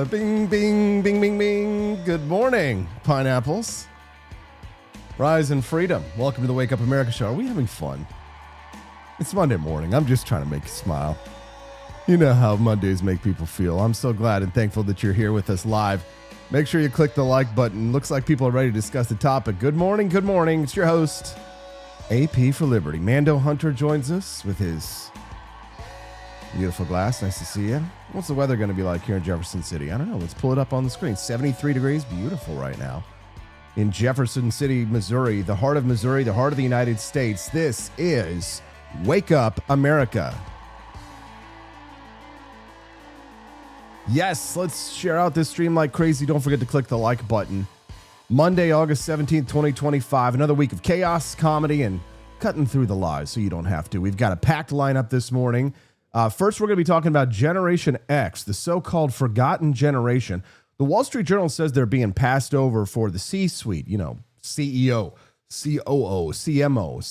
Bing, bing, bing, bing, bing. Good morning, pineapples. Rise in freedom. Welcome to the Wake Up America show. Are we having fun? It's Monday morning. I'm just trying to make you smile. You know how Mondays make people feel. I'm so glad and thankful that you're here with us live. Make sure you click the like button. Looks like people are ready to discuss the topic. Good morning. Good morning. It's your host, AP for Liberty. Mando Hunter joins us with his beautiful glass. Nice to see you. What's the weather going to be like here in Jefferson City? I don't know. Let's pull it up on the screen. 73 degrees. Beautiful right now. In Jefferson City, Missouri, the heart of the United States. This is Wake Up America. Yes, let's share out this stream like crazy. Don't forget to click the like button. Monday, August 17th, 2025. Another week of chaos, comedy, and cutting through the lies so you don't have to. We've got a packed lineup this morning. First, we're going to be talking about Generation X, the so-called forgotten generation. The Wall Street Journal says they're being passed over for the C-suite, you know, CEO, COO, CMO,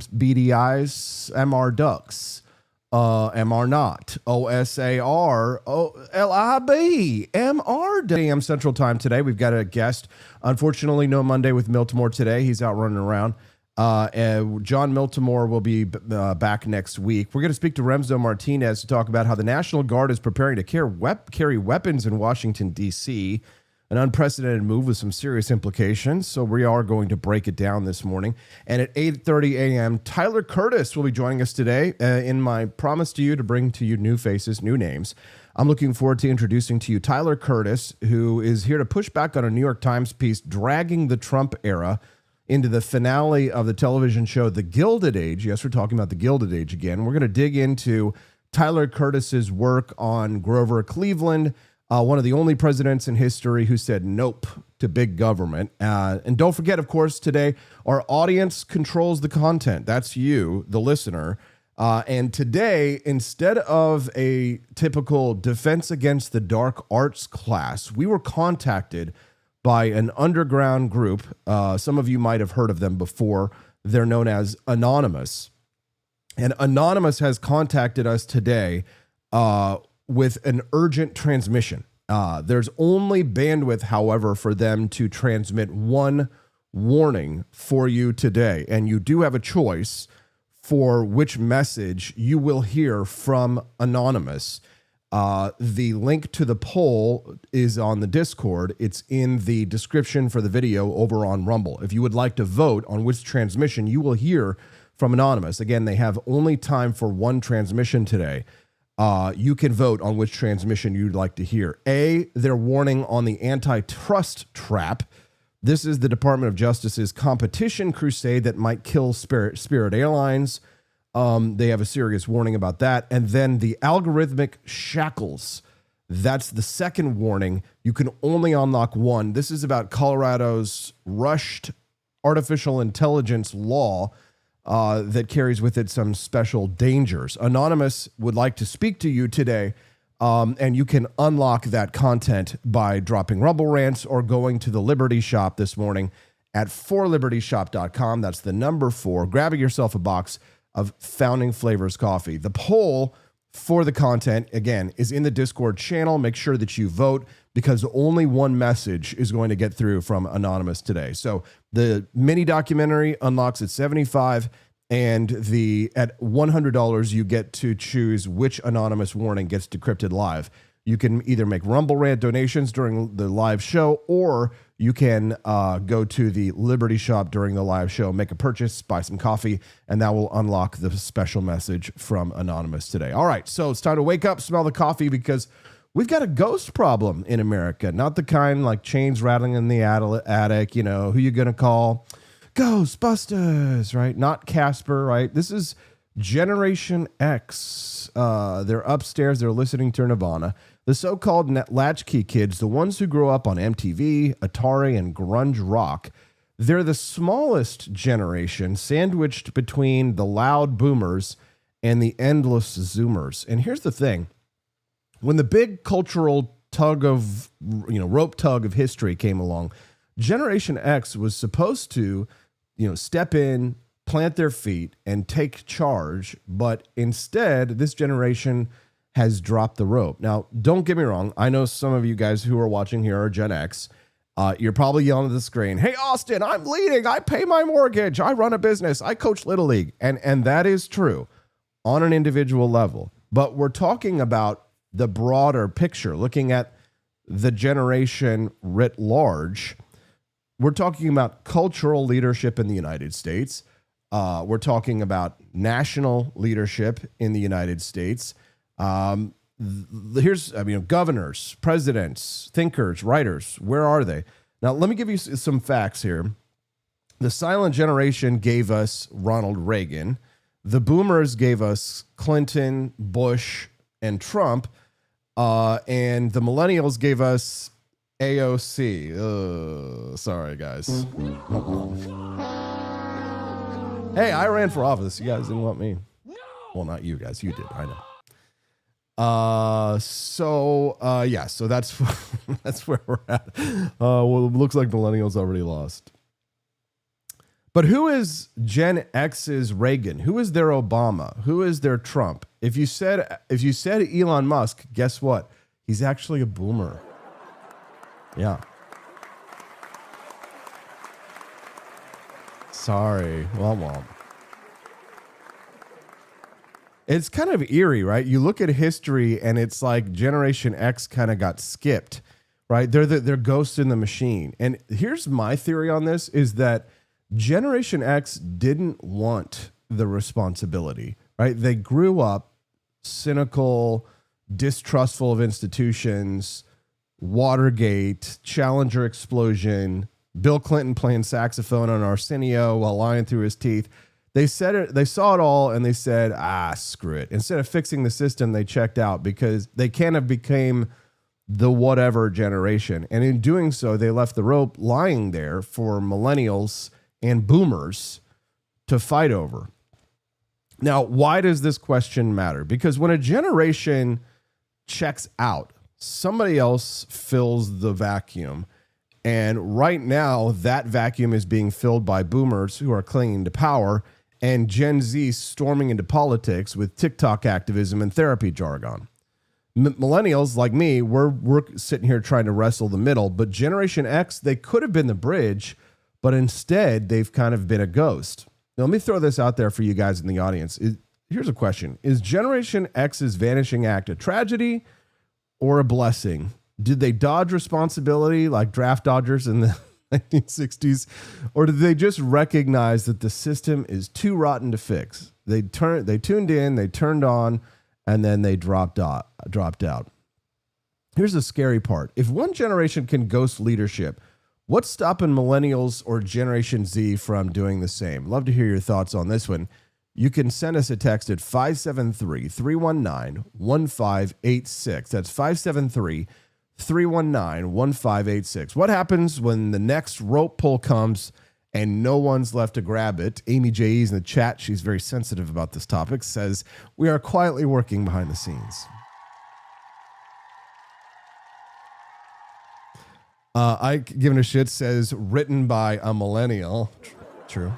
CMBDIs, MR Ducks, MR Not, OSAR, LIB, MR. AM Central Time today. We've got a guest. Unfortunately, no Monday with Miltimore today. He's out running around. John Miltimore will be back next week. We're going to speak to Remzo Martinez to talk about how the National Guard is preparing to carry weapons in Washington, D.C., an unprecedented move with some serious implications. So we are going to break it down this morning. And at 8:30 a.m., Tyler Curtis will be joining us today in my promise to you to bring to you new faces, new names. I'm looking forward to introducing to you Tyler Curtis, who is here to push back on a New York Times piece dragging the Trump era into the finale of the television show, The Gilded Age. Yes, we're talking about The Gilded Age again. We're going to dig into Tyler Curtis's work on Grover Cleveland, one of the only presidents in history who said nope to big government. And don't forget, of course, today, our audience controls the content. That's you, the listener. And today, instead of a typical Defense Against the Dark Arts class, we were contacted by an underground group. Some of you might have heard of them before. They're known as Anonymous. And Anonymous has contacted us today with an urgent transmission. There's only bandwidth, however, for them to transmit one warning for you today. And you do have a choice for which message you will hear from Anonymous. The link to the poll is on the Discord. It's in the description for the video over on Rumble. If you would like to vote on which transmission you will hear from Anonymous, again, they have only time for one transmission today. You can vote on which transmission you'd like to hear. A, their warning on the antitrust trap. This is the Department of Justice's competition crusade that might kill Spirit Airlines. They have a serious warning about that. And then the algorithmic shackles. That's the second warning. You can only unlock one. This is about Colorado's rushed artificial intelligence law that carries with it some special dangers. Anonymous would like to speak to you today, and you can unlock that content by dropping Rumble Rants or going to the Liberty Shop this morning at 4libertyshop.com. That's the number 4. Grabbing yourself a box of Founding Flavors coffee. The poll for the content, again, is in the Discord channel. Make sure that you vote because only one message is going to get through from Anonymous today. So the mini documentary unlocks at $75, and at $100, you get to choose which Anonymous warning gets decrypted live. You can either make Rumble Rant donations during the live show, or you can go to the Liberty Shop during the live show, make a purchase, buy some coffee, and that will unlock the special message from Anonymous today. All right, so it's time to wake up, smell the coffee, because we've got a ghost problem in America. Not the kind like chains rattling in the attic, you know, who you going to call? Ghostbusters, right? Not Casper, right? This is Generation X. They're upstairs. They're listening to Nirvana. The so-called latchkey kids, the ones who grew up on MTV, Atari, and grunge rock, they're the smallest generation sandwiched between the loud boomers and the endless zoomers. And here's the thing. When the big cultural rope tug of history came along, Generation X was supposed to, step in, plant their feet, and take charge. But instead, this generation has dropped the rope. Now, don't get me wrong. I know some of you guys who are watching here are Gen X. You're probably yelling at the screen, hey, Austin, I'm leading. I pay my mortgage. I run a business. I coach Little League. And that is true on an individual level. But we're talking about the broader picture, looking at the generation writ large. We're talking about cultural leadership in the United States. We're talking about national leadership in the United States. Governors, presidents, thinkers, writers, where are they? Now, let me give you some facts here. The silent generation gave us Ronald Reagan. The boomers gave us Clinton, Bush, and Trump. And the millennials gave us AOC. Sorry, guys. Hey, I ran for office. You guys didn't want me. Well, not you guys. You did. I know. So that's that's where we're at. Well, it looks like millennials already lost. But who is Gen X's Reagan? Who is their Obama? Who is their Trump? If you said Elon Musk, guess what? He's actually a boomer. Yeah. Sorry. Well. It's kind of eerie, right? You look at history and it's like Generation X kind of got skipped, right? They're ghosts in the machine. And here's my theory on this is that Generation X didn't want the responsibility, right? They grew up cynical, distrustful of institutions, Watergate, Challenger explosion, Bill Clinton playing saxophone on Arsenio while lying through his teeth. They said it, they saw it all and they said, screw it. Instead of fixing the system, they checked out because they kind of became the whatever generation. And in doing so, they left the rope lying there for millennials and boomers to fight over. Now, why does this question matter? Because when a generation checks out, somebody else fills the vacuum. And right now, that vacuum is being filled by boomers who are clinging to power and Gen Z storming into politics with TikTok activism and therapy jargon. Millennials like me, we're sitting here trying to wrestle the middle, but Generation X, they could have been the bridge, but instead they've kind of been a ghost. Now, let me throw this out there for you guys in the audience. Here's a question. Is Generation X's vanishing act a tragedy or a blessing? Did they dodge responsibility like draft dodgers in the 1960s? Or did they just recognize that the system is too rotten to fix? They tuned in, they turned on, and then they dropped out. Here's the scary part. If one generation can ghost leadership, what's stopping millennials or Generation Z from doing the same? Love to hear your thoughts on this one. You can send us a text at 573-319-1586. That's 573-319-1586. What happens when the next rope pull comes and no one's left to grab it? Amy J.E.'s in the chat. She's very sensitive about this topic. Says, we are quietly working behind the scenes. I Giving a Shit says, written by a millennial. True.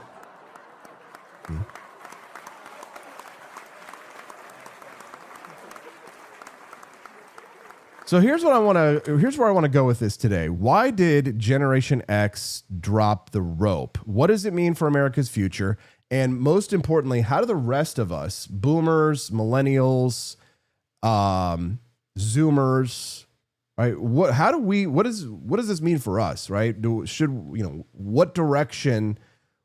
So here's where I want to go with this today. Why did Generation X drop the rope? What does it mean for America's future? And most importantly, how do the rest of us, boomers, millennials, Zoomers, right? What does this mean for us, right? What direction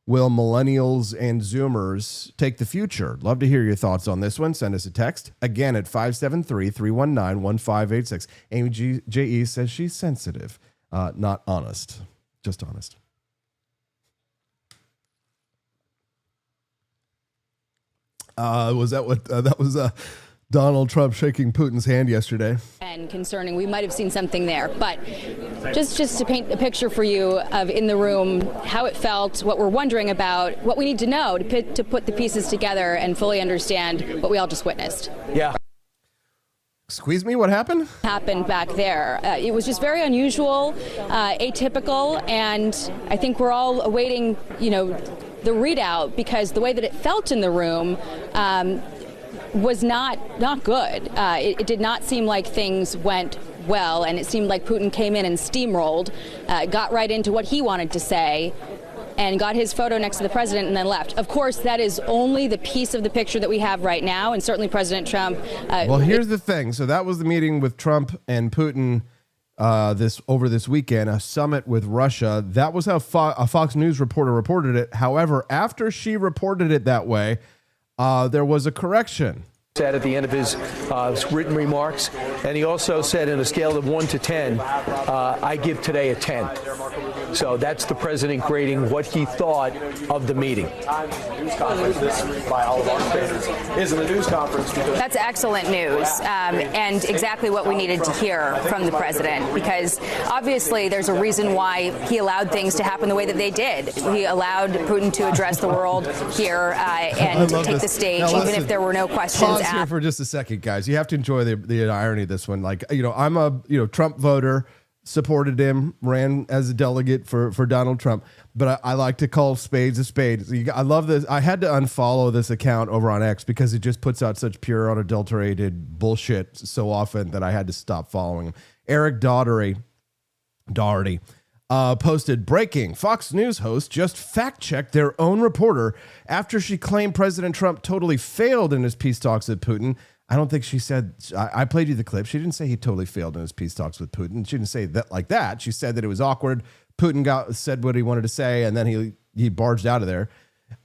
will millennials and Zoomers take the future? Love to hear your thoughts on this one. Send us a text. Again, at 573-319-1586. Amy J.E. says she's sensitive, not honest. Just honest. Was Donald Trump shaking Putin's hand yesterday? And concerning, we might have seen something there, but just to paint a picture for you of in the room, how it felt, what we're wondering about, what we need to know to put the pieces together and fully understand what we all just witnessed. Yeah. Squeeze me, what happened? Happened back there. It was just very unusual, atypical, and I think we're all awaiting, the readout, because the way that it felt in the room, was not good. It did not seem like things went well, and it seemed like Putin came in and steamrolled, got right into what he wanted to say, and got his photo next to the president and then left. Of course, that is only the piece of the picture that we have right now, and certainly President Trump. Well, here's the thing. So that was the meeting with Trump and Putin over this weekend, a summit with Russia. That was how a Fox News reporter reported it. However, after she reported it that way, there was a correction. Said at the end of his written remarks, and he also said in a scale of 1 to 10, I give today a 10. So that's the president grading what he thought of the meeting. News conference, this by all of our standards isn't a news conference. That's excellent news, and exactly what we needed to hear from the president, because obviously there's a reason why he allowed things to happen the way that they did. He allowed Putin to address the world here and take the stage, now, even if there were no questions asked. Pause here for just a second, guys. You have to enjoy the irony of this one. Like, I'm a Trump voter, supported him, ran as a delegate for Donald Trump, but I like to call spades a spade. I love this. I had to unfollow this account over on X because it just puts out such pure, unadulterated bullshit so often that I had to stop following him. Eric Daugherty posted, breaking, Fox News host just fact-checked their own reporter after she claimed President Trump totally failed in his peace talks with Putin. I don't think she said, I played you the clip. She didn't say he totally failed in his peace talks with Putin. She didn't say that like that. She said that it was awkward. Putin said what he wanted to say, and then he barged out of there.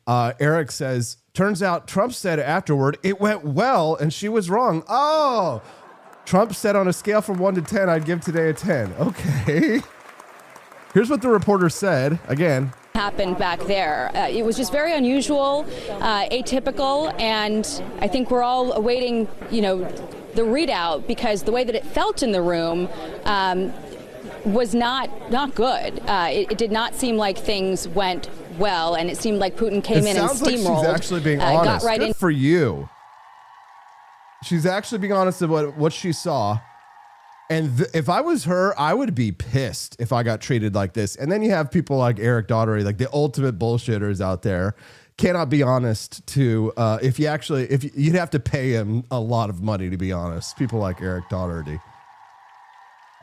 Eric says, turns out Trump said afterward, it went well, and she was wrong. Oh, Trump said on a scale from 1 to 10, I'd give today a 10. Okay. Here's what the reporter said. Again, happened back there. It was just very unusual, atypical, and I think we're all awaiting, the readout, because the way that it felt in the room was not good. It did not seem like things went well, and it seemed like Putin came in and steamrolled. It sounds like she's actually being honest. Got right Good for you. She's actually being honest about what she saw. And if I was her, I would be pissed if I got treated like this. And then you have people like Eric Daugherty, like the ultimate bullshitters out there, cannot be honest to, if you'd have to pay him a lot of money to be honest. People like Eric Daugherty.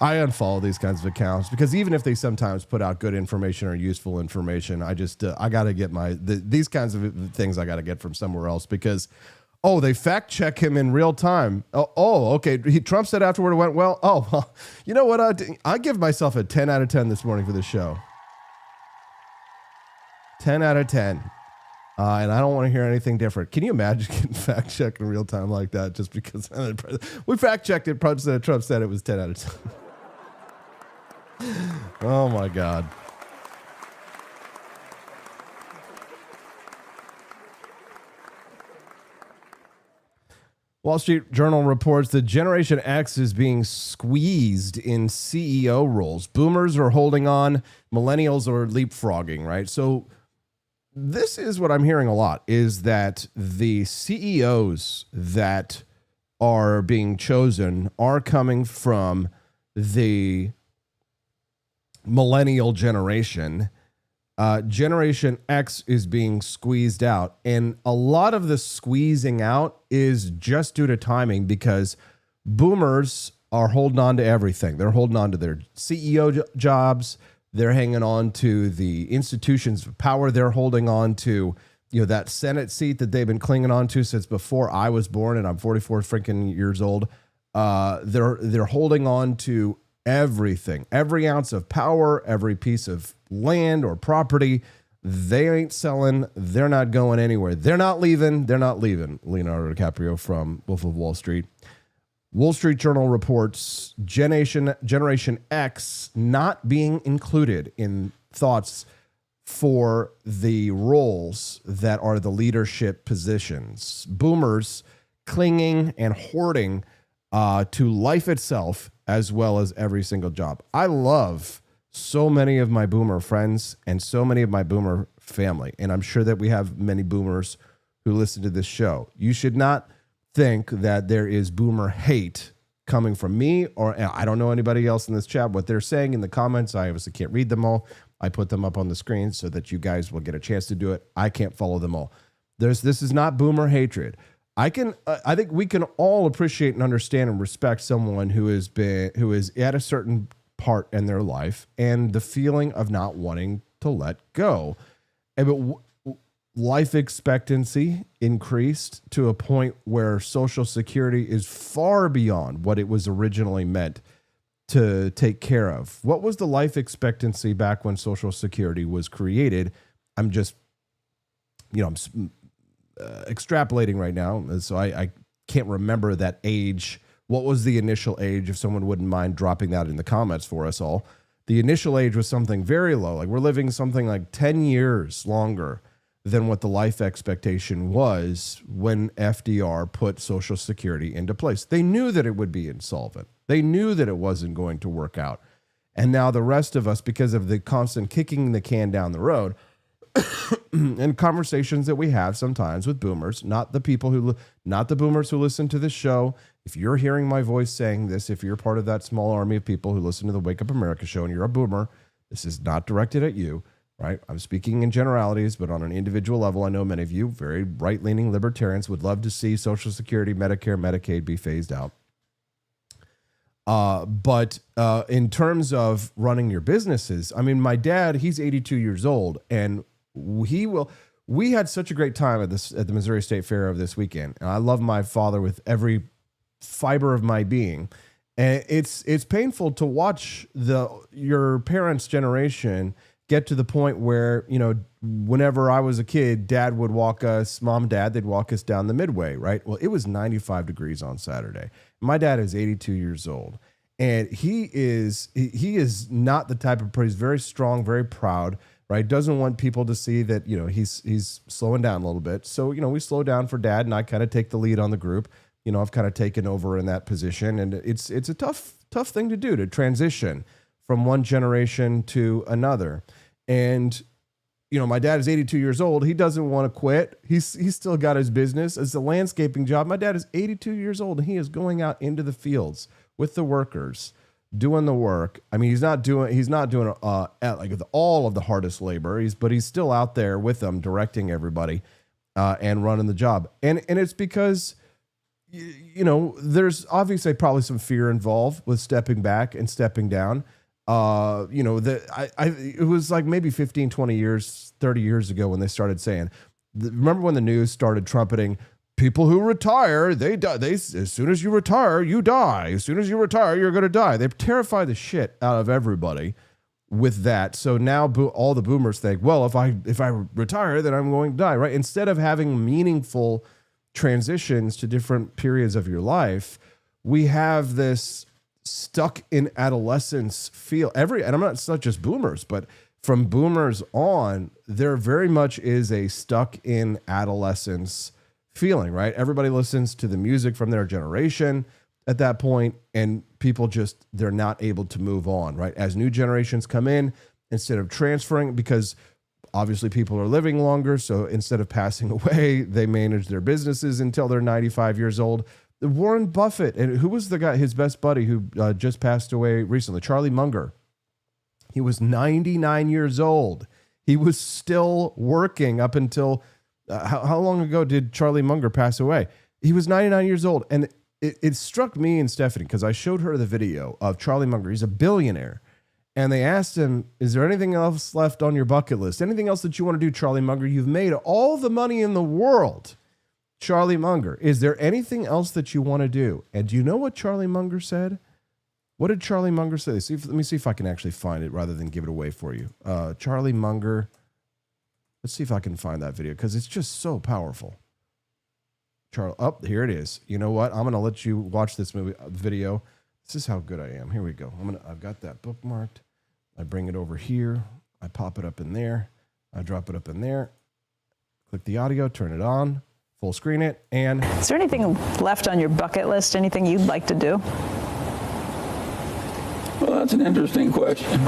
I unfollow these kinds of accounts because even if they sometimes put out good information or useful information, I got to get these kinds of things I got to get from somewhere else because they fact check him in real time. Okay. Trump said afterward it went well. Oh, well, you know what? I give myself a 10 out of 10 this morning for the show. 10 out of 10. And I don't want to hear anything different. Can you imagine getting fact checked in real time like that just because we fact checked it? Trump said it was 10 out of 10. Oh, my God. Wall Street Journal reports that Generation X is being squeezed in CEO roles. Boomers are holding on. Millennials are leapfrogging, right? So this is what I'm hearing a lot, is that the CEOs that are being chosen are coming from the millennial generation. Generation X is being squeezed out. And a lot of the squeezing out is just due to timing because boomers are holding on to everything. They're holding on to their CEO jobs. They're hanging on to the institutions of power. They're holding on to, that Senate seat that they've been clinging on to since before I was born, and I'm 44 freaking years old. They're holding on to everything, every ounce of power, every piece of land or property. They ain't selling. They're not going anywhere. They're not leaving. Leonardo DiCaprio from Wolf of Wall Street. Wall Street Journal reports Generation X not being included in thoughts for the roles that are the leadership positions. Boomers clinging and hoarding to life itself as well as every single job. I love so many of my boomer friends and so many of my boomer family, and I'm sure that we have many boomers who listen to this show. You should not think that there is boomer hate coming from me, or I don't know anybody else in this chat. What they're saying in the comments, I obviously can't read them all. I put them up on the screen so that you guys will get a chance to do it. I can't follow them all. This is not boomer hatred. I think we can all appreciate and understand and respect someone who is at a certain part in their life and the feeling of not wanting to let go. But life expectancy increased to a point where Social Security is far beyond what it was originally meant to take care of. What was the life expectancy back when Social Security was created? I'm just, I'm extrapolating right now, so I can't remember that age. What was the initial age? If someone wouldn't mind dropping that in the comments for us all. The initial age was something very low. Like we're living something like 10 years longer than what the life expectation was when FDR put Social Security into place. They knew that it would be insolvent. They knew that it wasn't going to work out. And now the rest of us, because of the constant kicking the can down the road and conversations that we have sometimes with boomers, not the boomers who listen to this show. If you're hearing my voice saying this, if you're part of that small army of people who listen to the Wake Up America show and you're a boomer, this is not directed at you. Right? I'm speaking in generalities, but on an individual level, I know many of you, very right-leaning libertarians, would love to see Social Security, Medicare, Medicaid be phased out. But in terms of running your businesses, I mean, my dad, he's 82 years old, and we had such a great time at the Missouri State Fair of this weekend. And I love my father with every fiber of my being. And it's painful to watch your parents' generation get to the point where, whenever I was a kid, Dad would walk us, Mom, Dad, they'd walk us down the Midway, right? Well, it was 95 degrees on Saturday. My dad is 82 years old, and he is not the type of person. He's very strong, very proud, right? Doesn't want people to see that, he's slowing down a little bit. So, we slow down for Dad, and I kind of take the lead on the group. I've kind of taken over in that position, and it's a tough thing to do, to transition from one generation to another. And, my dad is 82 years old. He doesn't want to quit. He's still got his business. It's a landscaping job. My dad is 82 years old, and he is going out into the fields with the workers, doing the work. I mean, he's not doing all of the hardest labor. But he's still out there with them, directing everybody and running the job. And it's because, there's obviously probably some fear involved with stepping back and stepping down. It was like maybe 15, 20 years, 30 years ago when they started saying, remember when the news started trumpeting, people who retire, they die. As soon as you retire, you die. As soon as you retire, you're going to die. They terrify the shit out of everybody with that. So now all the boomers think, well, if I retire, then I'm going to die, right? Instead of having meaningful transitions to different periods of your life, we have this stuck in adolescence feel. It's not just boomers, but from boomers on, there very much is a stuck in adolescence feeling, right? Everybody listens to the music from their generation at that point, and people they're not able to move on, right? As new generations come in, instead of transferring, because obviously people are living longer, so instead of passing away, they manage their businesses until they're 95 years old. Warren Buffett, and who was the guy, his best buddy who just passed away recently, Charlie Munger. He was 99 years old. He was still working up until, how long ago did Charlie Munger pass away? He was 99 years old. And it struck me and Stephanie, because I showed her the video of Charlie Munger. He's a billionaire. And they asked him, is there anything else left on your bucket list? Anything else that you want to do, Charlie Munger? You've made all the money in the world. Charlie Munger, is there anything else that you want to do? And do you know what Charlie Munger said? What did Charlie Munger say? Let me see if I can actually find it rather than give it away for you. Charlie Munger. Let's see if I can find that video, because it's just so powerful. Here it is. You know what? I'm going to let you watch this video. This is how good I am. Here we go. I've got that bookmarked. I bring it over here. I pop it up in there. I drop it up in there. Click the audio, turn it on. Full screen it, and... Is there anything left on your bucket list? Anything you'd like to do? Well, that's an interesting question.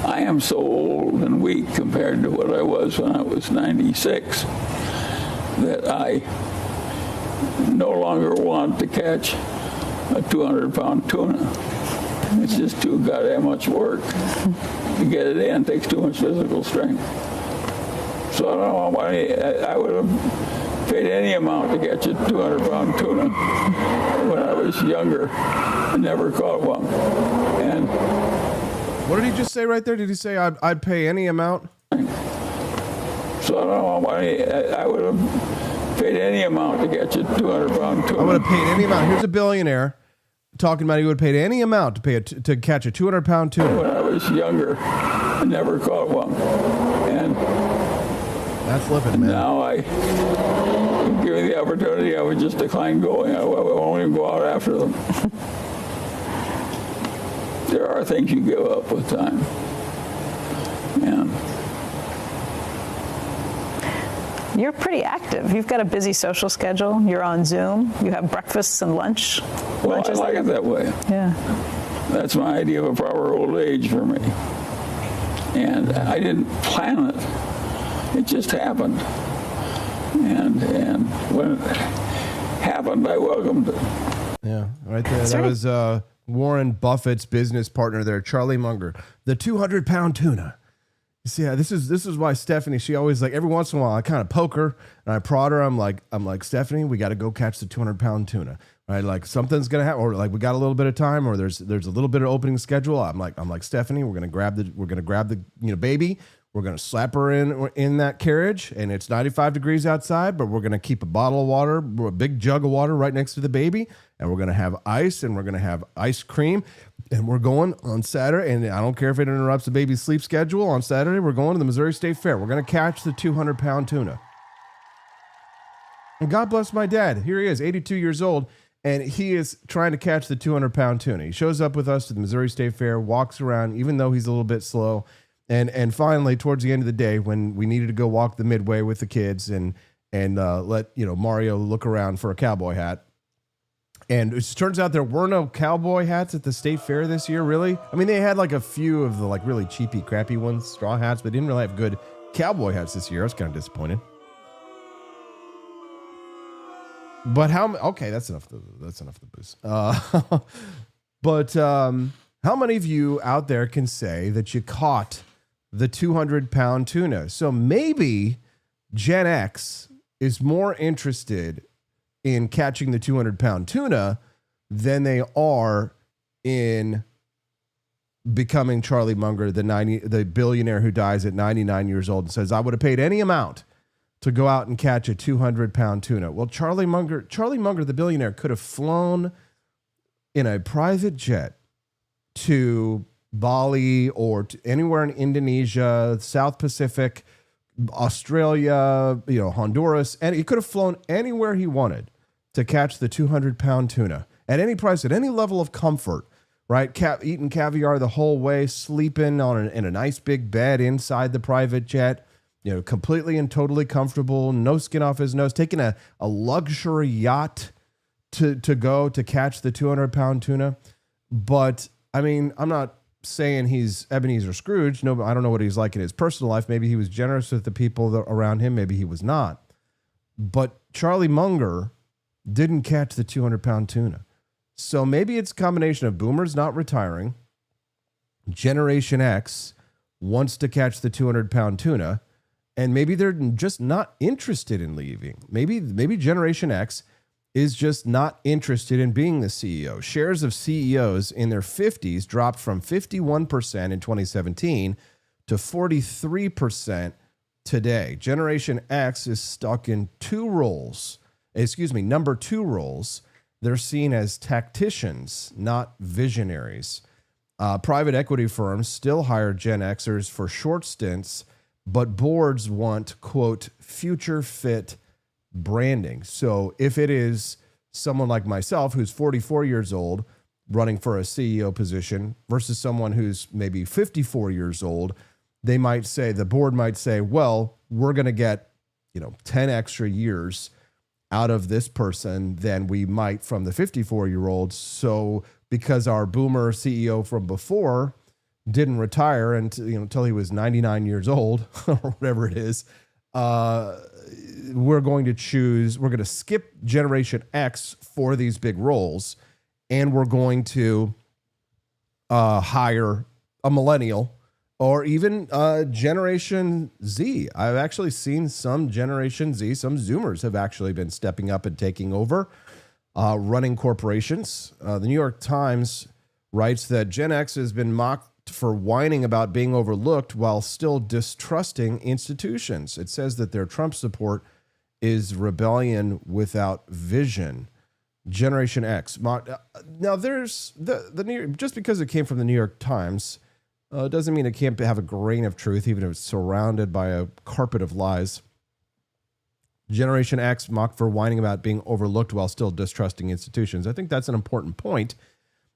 I am so old and weak compared to what I was when I was 96 that I no longer want to catch a 200-pound tuna. It's just too goddamn much work. To get it in takes too much physical strength. So I don't know why I would have paid any amount to catch a 200-pound tuna when I was younger. I never caught one. And What did he just say right there? Did he say I'd pay any amount? so I don't know why I would have paid any amount to catch a 200-pound tuna. I would have paid any amount. Here's a billionaire talking about he would have paid any amount to catch a 200-pound tuna. When I was younger, I never caught one. And That's living, man. now given the opportunity, I would just decline going. I won't even go out after them. There are things you give up with time. And You're pretty active. You've got a busy social schedule. You're on Zoom. You have breakfasts and lunch. well, I lunches like it that way. Yeah. That's my idea of a proper old age for me. And I didn't plan it. It just happened. And when it happened, I welcomed it. Yeah, right there. That was Warren Buffett's business partner there, Charlie Munger, the 200-pound tuna. You see, this is why Stephanie, she always like every once in a while I kind of poke her and I prod her. I'm like Stephanie, we got to go catch the 200-pound tuna. Right, like something's gonna happen, or like we got a little bit of time, or there's a little bit of opening schedule. I'm like Stephanie, we're gonna grab the baby. We're gonna slap her in that carriage, and it's 95 degrees outside, but we're gonna keep a bottle of water, a big jug of water right next to the baby, and we're gonna have ice, and we're gonna have ice cream, and we're going on Saturday. And I don't care if it interrupts the baby's sleep schedule. On Saturday, we're going to the Missouri State Fair. We're gonna catch the 200-pound tuna. And God bless my dad. Here he is, 82 years old. And he is trying to catch the 200-pound tuna. He shows up with us to the Missouri State Fair, walks around, even though he's a little bit slow. And finally, towards the end of the day, when we needed to go walk the midway with the kids and let Mario look around for a cowboy hat. And it turns out there were no cowboy hats at the State Fair this year, really. I mean, they had like a few of the like really cheapy, crappy ones, straw hats, but didn't really have good cowboy hats this year. I was kind of disappointed. But that's enough. That's enough of the booze. But how many of you out there can say that you caught the 200-pound tuna? So maybe Gen X is more interested in catching the 200-pound tuna than they are in becoming Charlie Munger, the billionaire who dies at 99 years old and says, I would have paid any amount to go out and catch a 200-pound tuna. Well, Charlie Munger, the billionaire, could have flown in a private jet to Bali or to anywhere in Indonesia, South Pacific, Australia, Honduras, and he could have flown anywhere he wanted to catch the 200-pound tuna at any price, at any level of comfort, right? Eating caviar the whole way, sleeping in a nice big bed inside the private jet, completely and totally comfortable, no skin off his nose, taking a luxury yacht to go to catch the 200-pound tuna. But I mean, I'm not saying he's Ebenezer Scrooge. No, I don't know what he's like in his personal life. Maybe he was generous with the people around him. Maybe he was not. But Charlie Munger didn't catch the 200-pound tuna. So maybe it's a combination of boomers not retiring, Generation X wants to catch the 200-pound tuna, and maybe they're just not interested in leaving. Maybe Generation X is just not interested in being the CEO. Shares of CEOs in their 50s dropped from 51% in 2017 to 43% today. Generation X is stuck in number two roles. They're seen as tacticians, not visionaries. Private equity firms still hire Gen Xers for short stints, but boards want, quote, future fit branding. So if it is someone like myself who's 44 years old running for a CEO position versus someone who's maybe 54 years old, the board might say, well, we're going to get 10 extra years out of this person than we might from the 54-year-old. So because our boomer CEO from before didn't retire until he was 99 years old or whatever it is, we're going to skip Generation X for these big roles, and we're going to hire a millennial or even Generation Z. I've actually seen some Generation Z, some Zoomers have actually been stepping up and taking over, running corporations. The New York Times writes that Gen X has been mocked for whining about being overlooked while still distrusting institutions. It says that their Trump support is rebellion without vision. Generation X. Now, there's the New York, just because it came from the New York Times, doesn't mean it can't have a grain of truth, even if it's surrounded by a carpet of lies. Generation X mocked for whining about being overlooked while still distrusting institutions. I think that's an important point,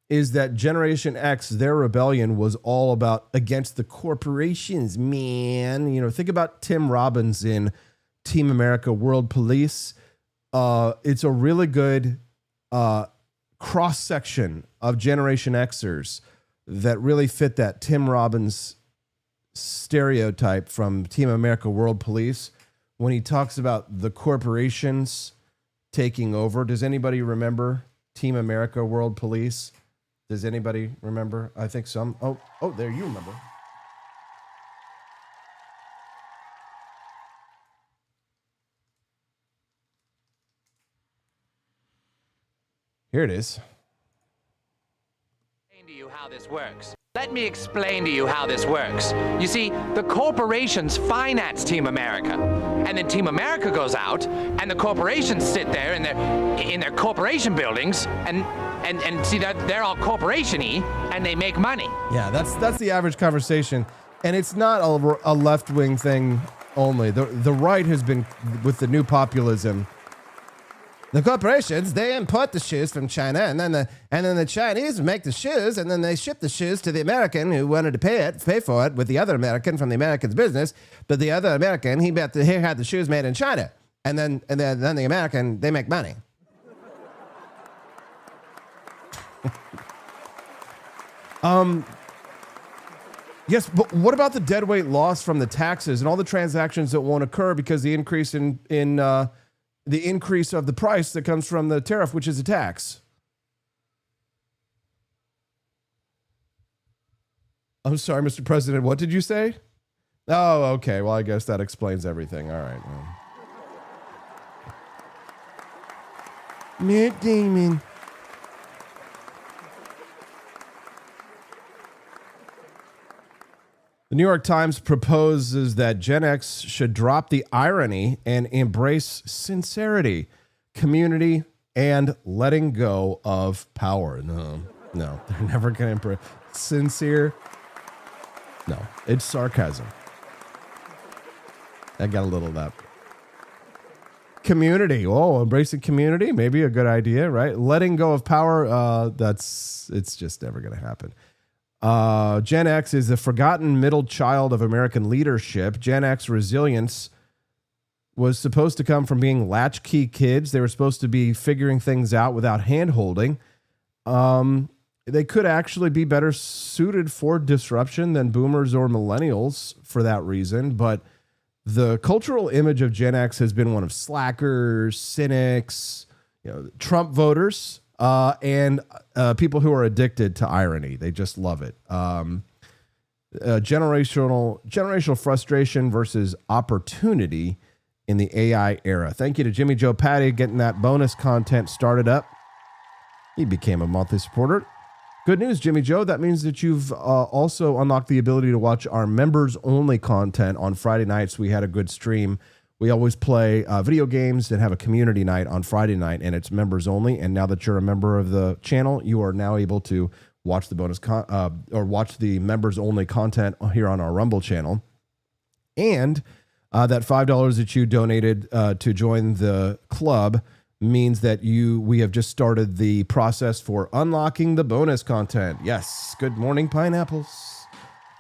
is that Generation X, their rebellion was all about against the corporations, man. You know, think about Tim Robbins in Team America World Police. It's a really good cross-section of Generation Xers that really fit that Tim Robbins stereotype from Team America World Police when he talks about the corporations taking over. Does anybody remember Team America World Police? Does anybody remember? I think some. Oh, there, you remember. Here it is. How this works. Let me explain to you how this works. You see, the corporations finance Team America, and then Team America goes out, and the corporations sit there in their corporation buildings, and see that they're all corporation-y, and they make money. Yeah, that's the average conversation, and it's not a left-wing thing only. The right has been with the new populism. The corporations, they import the shoes from China, and then the Chinese make the shoes, and then they ship the shoes to the American who wanted to pay for it with the other American from the American's business. But the other American, he had the shoes made in China, and then the American, they make money. Yes, but what about the deadweight loss from the taxes and all the transactions that won't occur because the increase in the increase of the price that comes from the tariff, which is a tax? I'm sorry, Mr. President, what did you say? Oh, okay. Well, I guess that explains everything. All right. Matt Damon. The New York Times proposes that Gen X should drop the irony and embrace sincerity, community, and letting go of power. No, they're never going to embrace sincere. No, it's sarcasm. I got a little of that. Community. Oh, embracing community. Maybe a good idea, right? Letting go of power. It's just never going to happen. Gen X is the forgotten middle child of American leadership. Gen X resilience was supposed to come from being latchkey kids. They were supposed to be figuring things out without hand-holding. They could actually be better suited for disruption than boomers or millennials for that reason. But the cultural image of Gen X has been one of slackers, cynics, Trump voters, and people who are addicted to irony. They just love it. Generational frustration versus opportunity in the AI era. Thank you to Jimmy Joe Patty getting that bonus content started up. He became a monthly supporter. Good news, Jimmy Joe. That means that you've also unlocked the ability to watch our members-only content on Friday nights. We had a good stream. We always play video games and have a community night on Friday night, and it's members only. And now that you're a member of the channel, you are now able to watch the bonus or watch the members-only content here on our Rumble channel. And that $5 that you donated to join the club means that we have just started the process for unlocking the bonus content. Yes. Good morning, pineapples.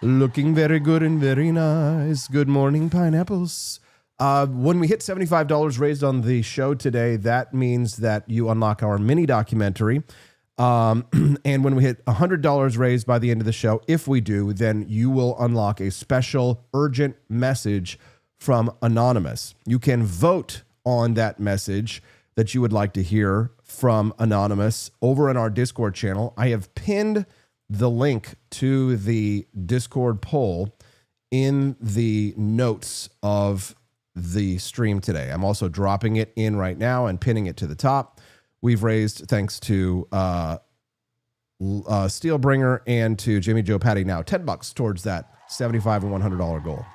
Looking very good and very nice. Good morning, pineapples. When we hit $75 raised on the show today, that means that you unlock our mini documentary. And when we hit $100 raised by the end of the show, if we do, then you will unlock a special urgent message from Anonymous. You can vote on that message that you would like to hear from Anonymous over in our Discord channel. I have pinned the link to the Discord poll in the notes of the stream today. I'm also dropping it in right now and pinning it to the top. We've raised, thanks to Steelbringer and to Jimmy Joe Patty, now $10 towards that $75 and $100 goal.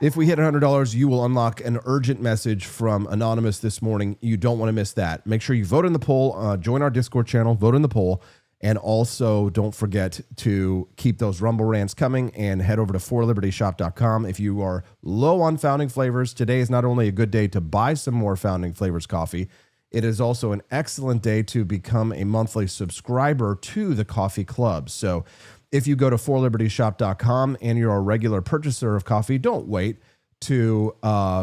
If we hit $100, you will unlock an urgent message from Anonymous this morning. You don't want to miss that. Make sure you vote in the poll, join our Discord channel, vote in the poll, and also don't forget to keep those Rumble rants coming and head over to forlibertyshop.com. If you are low on Founding Flavors, today is not only a good day to buy some more Founding Flavors coffee, it is also an excellent day to become a monthly subscriber to the coffee club. So if you go to forlibertyshop.com and you're a regular purchaser of coffee, don't wait to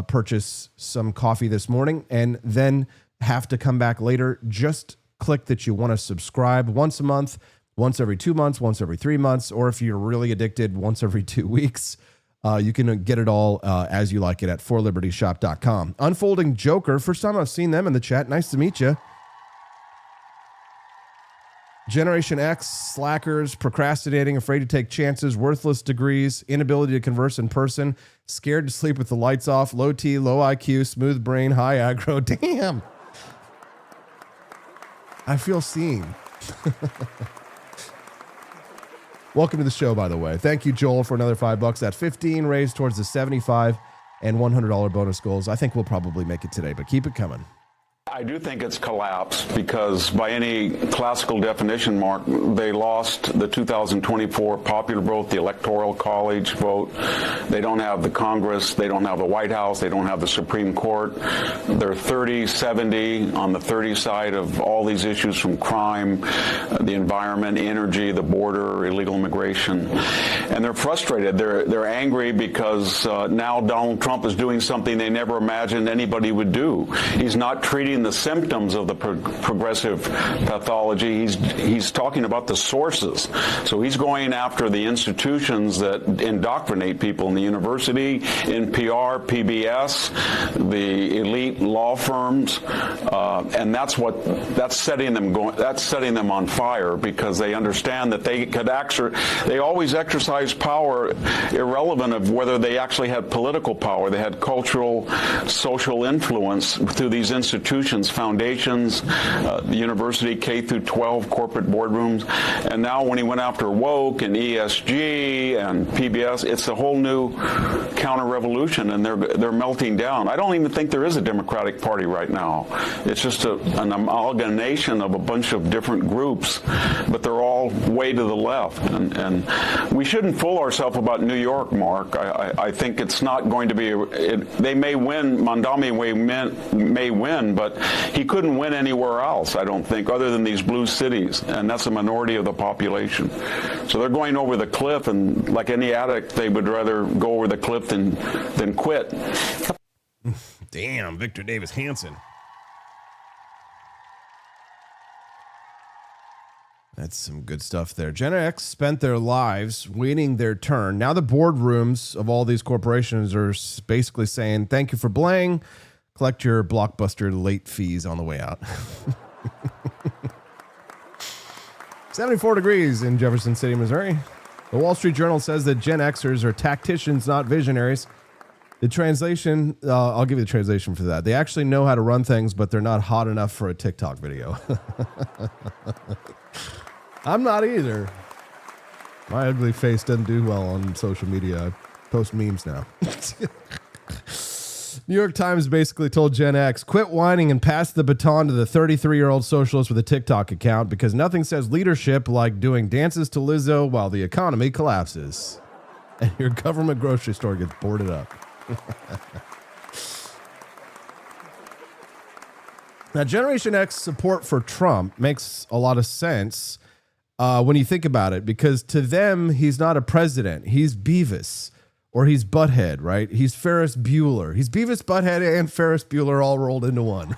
purchase some coffee this morning and then have to come back later. Just click that you want to subscribe once a month, once every 2 months, once every 3 months, or if you're really addicted, once every 2 weeks. You can get it all as you like it at forlibertyshop.com. Unfolding Joker. First time I've seen them in the chat. Nice to meet you. Generation X, slackers, procrastinating, afraid to take chances, worthless degrees, inability to converse in person, scared to sleep with the lights off, low T, low IQ, smooth brain, high aggro. Damn. I feel seen. Welcome to the show, by the way. Thank you, Joel, for another $5. That 15 raised towards the 75 and $100 bonus goals. I think we'll probably make it today, but keep it coming. I do think it's collapsed because by any classical definition, Mark, they lost the 2024 popular vote, the Electoral College vote. They don't have the Congress. They don't have the White House. They don't have the Supreme Court. They're 30-70 on the 30 side of all these issues, from crime, the environment, energy, the border, illegal immigration. And they're frustrated. They're angry because now Donald Trump is doing something they never imagined anybody would do. He's not treating the symptoms of the progressive pathology. He's talking about the sources. So he's going after the institutions that indoctrinate people in the university, NPR, PBS, the elite law firms, and that's setting them on fire, because they understand that they always exercise power irrelevant of whether they actually had political power. They had cultural, social influence through these institutions, foundations, the university, K through 12, corporate boardrooms. And now when he went after woke and ESG and PBS, it's a whole new counter-revolution, and they're melting down. I don't even think there is a Democratic Party right now. It's just an amalgamation of a bunch of different groups, but they're all way to the left. And we shouldn't fool ourselves about New York, Mark. I think it's not going to be, they may win, Mondami may win, but he couldn't win anywhere else, I don't think, other than these blue cities, and that's a minority of the population. So they're going over the cliff, and like any addict, they would rather go over the cliff than quit. Damn, Victor Davis Hanson. That's some good stuff there. Gen X spent their lives waiting their turn. Now the boardrooms of all these corporations are basically saying, thank you for blaying. Collect your Blockbuster late fees on the way out. 74 degrees in Jefferson City, Missouri. The Wall Street Journal says that Gen Xers are tacticians, not visionaries. The translation, I'll give you the translation for that. They actually know how to run things, but they're not hot enough for a TikTok video. I'm not either. My ugly face doesn't do well on social media. I post memes now. New York Times basically told Gen X, quit whining and pass the baton to the 33-year-old socialist with a TikTok account, because nothing says leadership like doing dances to Lizzo while the economy collapses and your government grocery store gets boarded up. Now, Generation X support for Trump makes a lot of sense when you think about it, because to them, he's not a president. He's Beavis. Or he's Butthead, right? He's Ferris Bueller. He's Beavis, Butthead, and Ferris Bueller all rolled into one.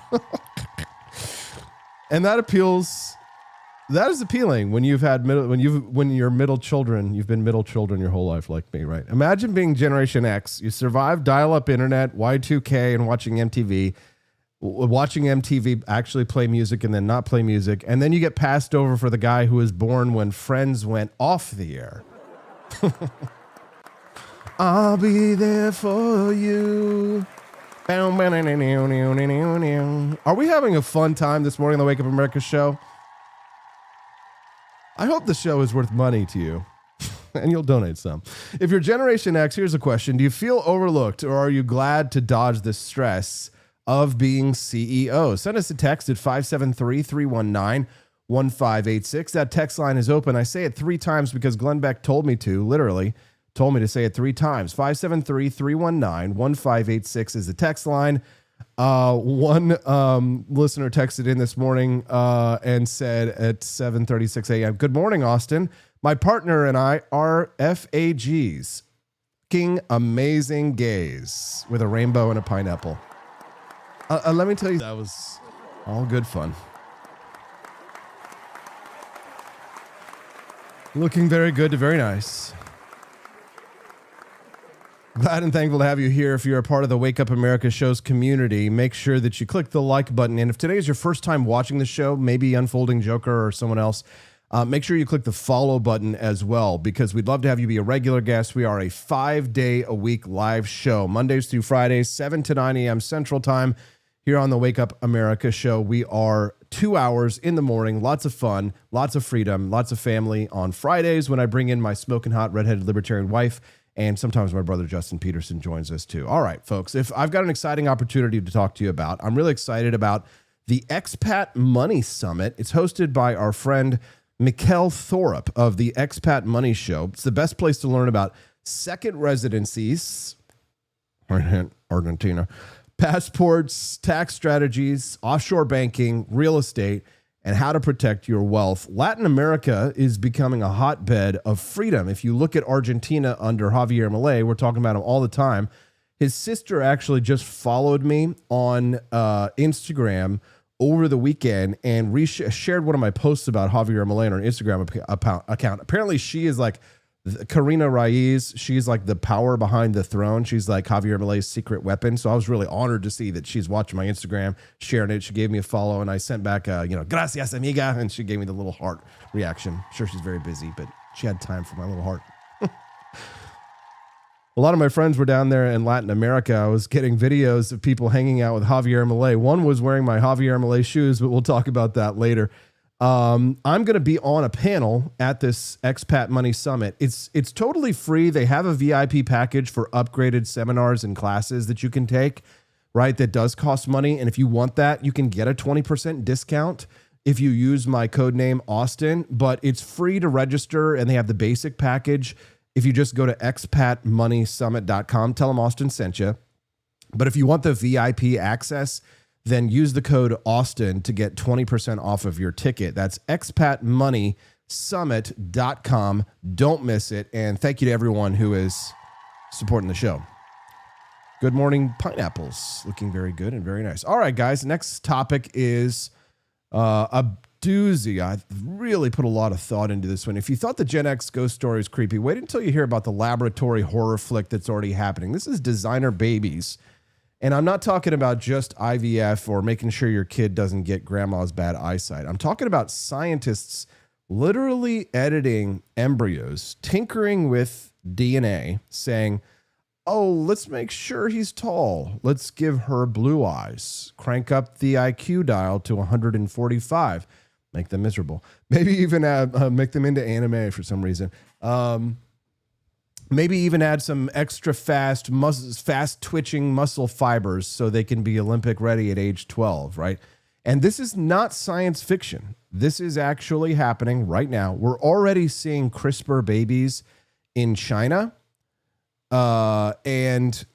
And that appeals. That is appealing when you've had when you're middle children. You've been middle children your whole life, like me, right? Imagine being Generation X. You survived dial-up internet, Y2K, and watching MTV, watching MTV actually play music and then not play music, and then you get passed over for the guy who was born when Friends went off the air. I'll be there for you. Are we having a fun time this morning on the Wake Up America show? I hope the show is worth money to you. And you'll donate some. If you're Generation X, here's a question. Do you feel overlooked, or are you glad to dodge the stress of being CEO? Send us a text at 573-319-1586. That text line is open. I say it 3 times because Glenn Beck told me to, literally told me to say it 3 times. 573-319-1586 is the text line. One listener texted in this morning and said at 7:36 a.m., "Good morning, Austin. My partner and I are FAGs, fucking amazing gays with a rainbow and a pineapple." Let me tell you, that was all good fun. Looking very good to very nice. Glad and thankful to have you here. If you're a part of the Wake Up America show's community, make sure that you click the like button. And if today is your first time watching the show, maybe Unfolding Joker or someone else, make sure you click the follow button as well, because we'd love to have you be a regular guest. We are a 5-day-a-week live show, Mondays through Fridays, 7 to 9 a.m. Central Time here on the Wake Up America show. We are 2 hours in the morning, lots of fun, lots of freedom, lots of family on Fridays when I bring in my smoking hot redheaded libertarian wife. And sometimes my brother, Justin Petersen, joins us too. All right, folks, if I've got an exciting opportunity to talk to you about, I'm really excited about the Expat Money Summit. It's hosted by our friend, Mikkel Thorup of the Expat Money Show. It's the best place to learn about second residencies, Argentina, passports, tax strategies, offshore banking, real estate, and how to protect your wealth. Latin America is becoming a hotbed of freedom. If you look at Argentina under Javier Milei, we're talking about him all the time. His sister actually just followed me on Instagram over the weekend and shared one of my posts about Javier Milei on her Instagram account. Apparently, she is like Karina Raiz. She's like the power behind the throne. She's like Javier Milei's secret weapon. So I was really honored to see that she's watching my Instagram, sharing it. She gave me a follow, and I sent back, gracias, amiga, and she gave me the little heart reaction. I'm sure she's very busy, but she had time for my little heart. A lot of my friends were down there in Latin America. I was getting videos of people hanging out with Javier Milei. One was wearing my Javier Milei shoes, but we'll talk about that later. I'm going to be on a panel at this Expat Money Summit. It's totally free. They have a VIP package for upgraded seminars and classes that you can take, right? That does cost money. And if you want that, you can get a 20% discount if you use my code name Austin, but it's free to register, and they have the basic package. If you just go to expatmoneysummit.com, tell them Austin sent you. But if you want the VIP access, then use the code Austin to get 20% off of your ticket. That's expatmoneysummit.com. Don't miss it. And thank you to everyone who is supporting the show. Good morning, pineapples. Looking very good and very nice. All right, guys. Next topic is a doozy. I've really put a lot of thought into this one. If you thought the Gen X ghost story was creepy, wait until you hear about the laboratory horror flick that's already happening. This is designer babies. And I'm not talking about just IVF or making sure your kid doesn't get grandma's bad eyesight. I'm talking about scientists literally editing embryos, tinkering with DNA, saying, oh, let's make sure he's tall. Let's give her blue eyes. Crank up the IQ dial to 145. Make them miserable. Maybe even make them into anime for some reason. Maybe even add some extra fast twitching muscle fibers so they can be Olympic ready at age 12, right? And this is not science fiction. This is actually happening right now. We're already seeing CRISPR babies in China. And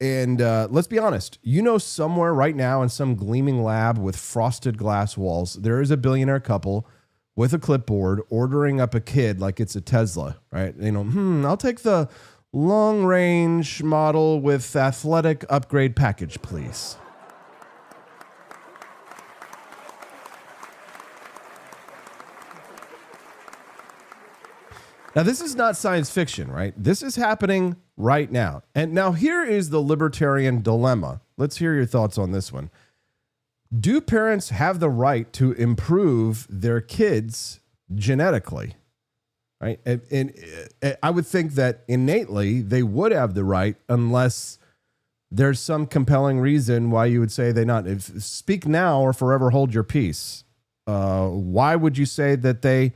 let's be honest, somewhere right now in some gleaming lab with frosted glass walls, there is a billionaire couple with a clipboard ordering up a kid like it's a Tesla, right? I'll take the long range model with athletic upgrade package, please. Now, this is not science fiction, right? This is happening right now. And now here is the libertarian dilemma. Let's hear your thoughts on this one. do parents have the right to improve their kids genetically? Right. And I would think that innately they would have the right, unless there's some compelling reason why you would say they not. If speak now or forever hold your peace. Why would you say that they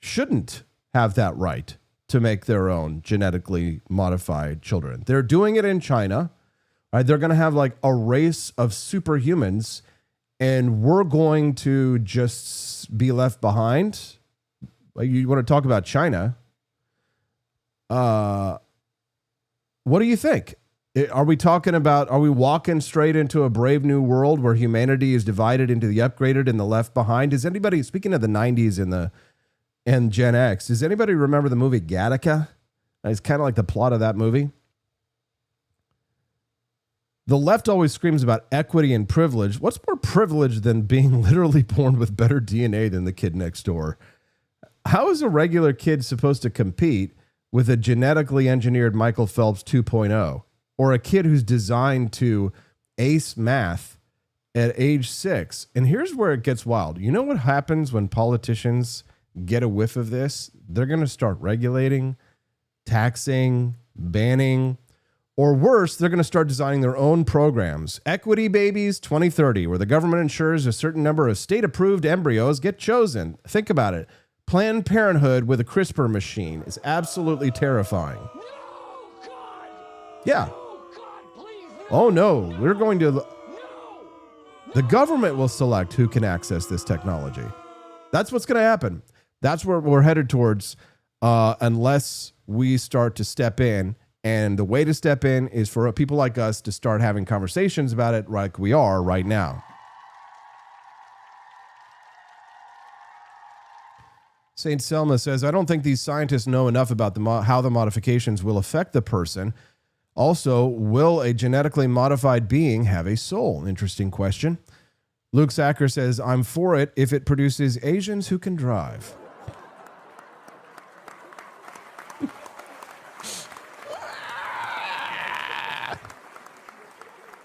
shouldn't have that right to make their own genetically modified children? They're doing it in China. Right? They're going to have like a race of superhumans, and we're going to just be left behind. Like, you want to talk about China? What do you think? Are we walking straight into a brave new world where humanity is divided into the upgraded and the left behind? Is anybody, speaking of the 90s and Gen X, does anybody remember the movie Gattaca? It's kind of like the plot of that movie. The left always screams about equity and privilege. What's more privileged than being literally born with better DNA than the kid next door? How is a regular kid supposed to compete with a genetically engineered Michael Phelps 2.0, or a kid who's designed to ace math at age 6? And here's where it gets wild. You know what happens when politicians get a whiff of this? They're going to start regulating, taxing, banning, or worse, they're going to start designing their own programs. Equity Babies 2030, where the government ensures a certain number of state-approved embryos get chosen. Think about it. Planned Parenthood with a CRISPR machine is absolutely terrifying. Yeah. Oh no, we're going to... The government will select who can access this technology. That's what's going to happen. That's where we're headed towards, unless we start to step in. And the way to step in is for people like us to start having conversations about it like we are right now. St. Selma says, I don't think these scientists know enough about how the modifications will affect the person. Also, will a genetically modified being have a soul? Interesting question. Luke Sacker says, I'm for it if it produces Asians who can drive.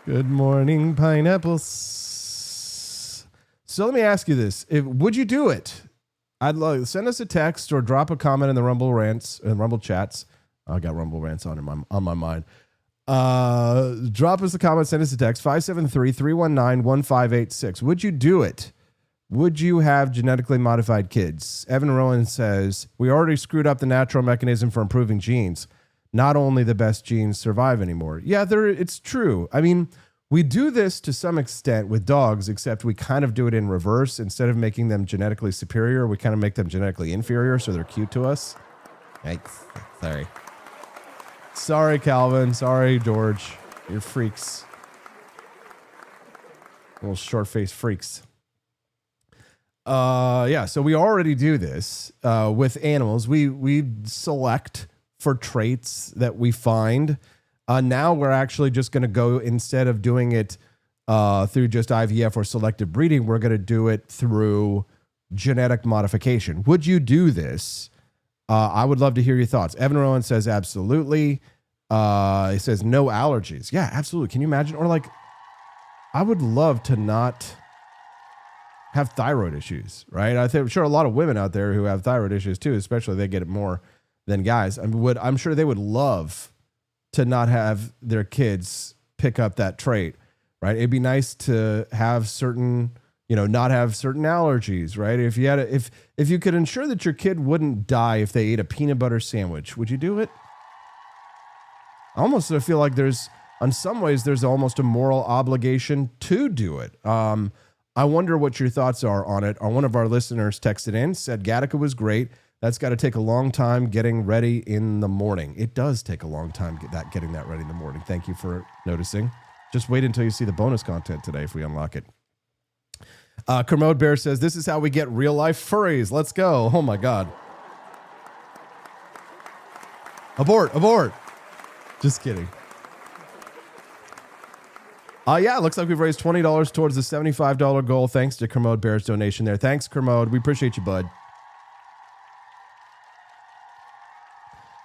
Good morning, pineapples. So let me ask you this. Would you do it? I'd love send us a text or drop a comment in the Rumble rants and Rumble chats. I got Rumble rants on my mind. Drop us a comment, send us a text, 573-319-1586. Would you do it? Would you have genetically modified kids? Evan Rowan says, we already screwed up the natural mechanism for improving genes. Not only the best genes survive anymore. Yeah, it's true. I mean, we do this to some extent with dogs, except we kind of do it in reverse. Instead of making them genetically superior, we kind of make them genetically inferior, so they're cute to us. Yikes. Sorry, Calvin. Sorry, George. You're freaks. Little short-faced freaks. Yeah, so we already do this with animals. We select for traits that we find. Now we're actually just going to go, instead of doing it through just IVF or selective breeding, we're going to do it through genetic modification. Would you do this? I would love to hear your thoughts. Evan Rowan says absolutely. He says no allergies. Yeah, absolutely. Can you imagine? Or like, I would love to not have thyroid issues, right? I'm sure a lot of women out there who have thyroid issues too, especially they get it more than guys. I'm sure they would love to not have their kids pick up that trait, right? It'd be nice to have certain, not have certain allergies, right? If you could ensure that your kid wouldn't die if they ate a peanut butter sandwich, would you do it? I almost feel like in some ways, there's almost a moral obligation to do it. I wonder what your thoughts are on it. One of our listeners texted in, said Gattaca was great. That's got to take a long time getting ready in the morning. It does take a long time getting that ready in the morning. Thank you for noticing. Just wait until you see the bonus content today if we unlock it. Kermode Bear says, this is how we get real life furries. Let's go. Oh my God. Abort. Just kidding. Yeah, it looks like we've raised $20 towards the $75 goal. Thanks to Kermode Bear's donation there. Thanks, Kermode. We appreciate you, bud.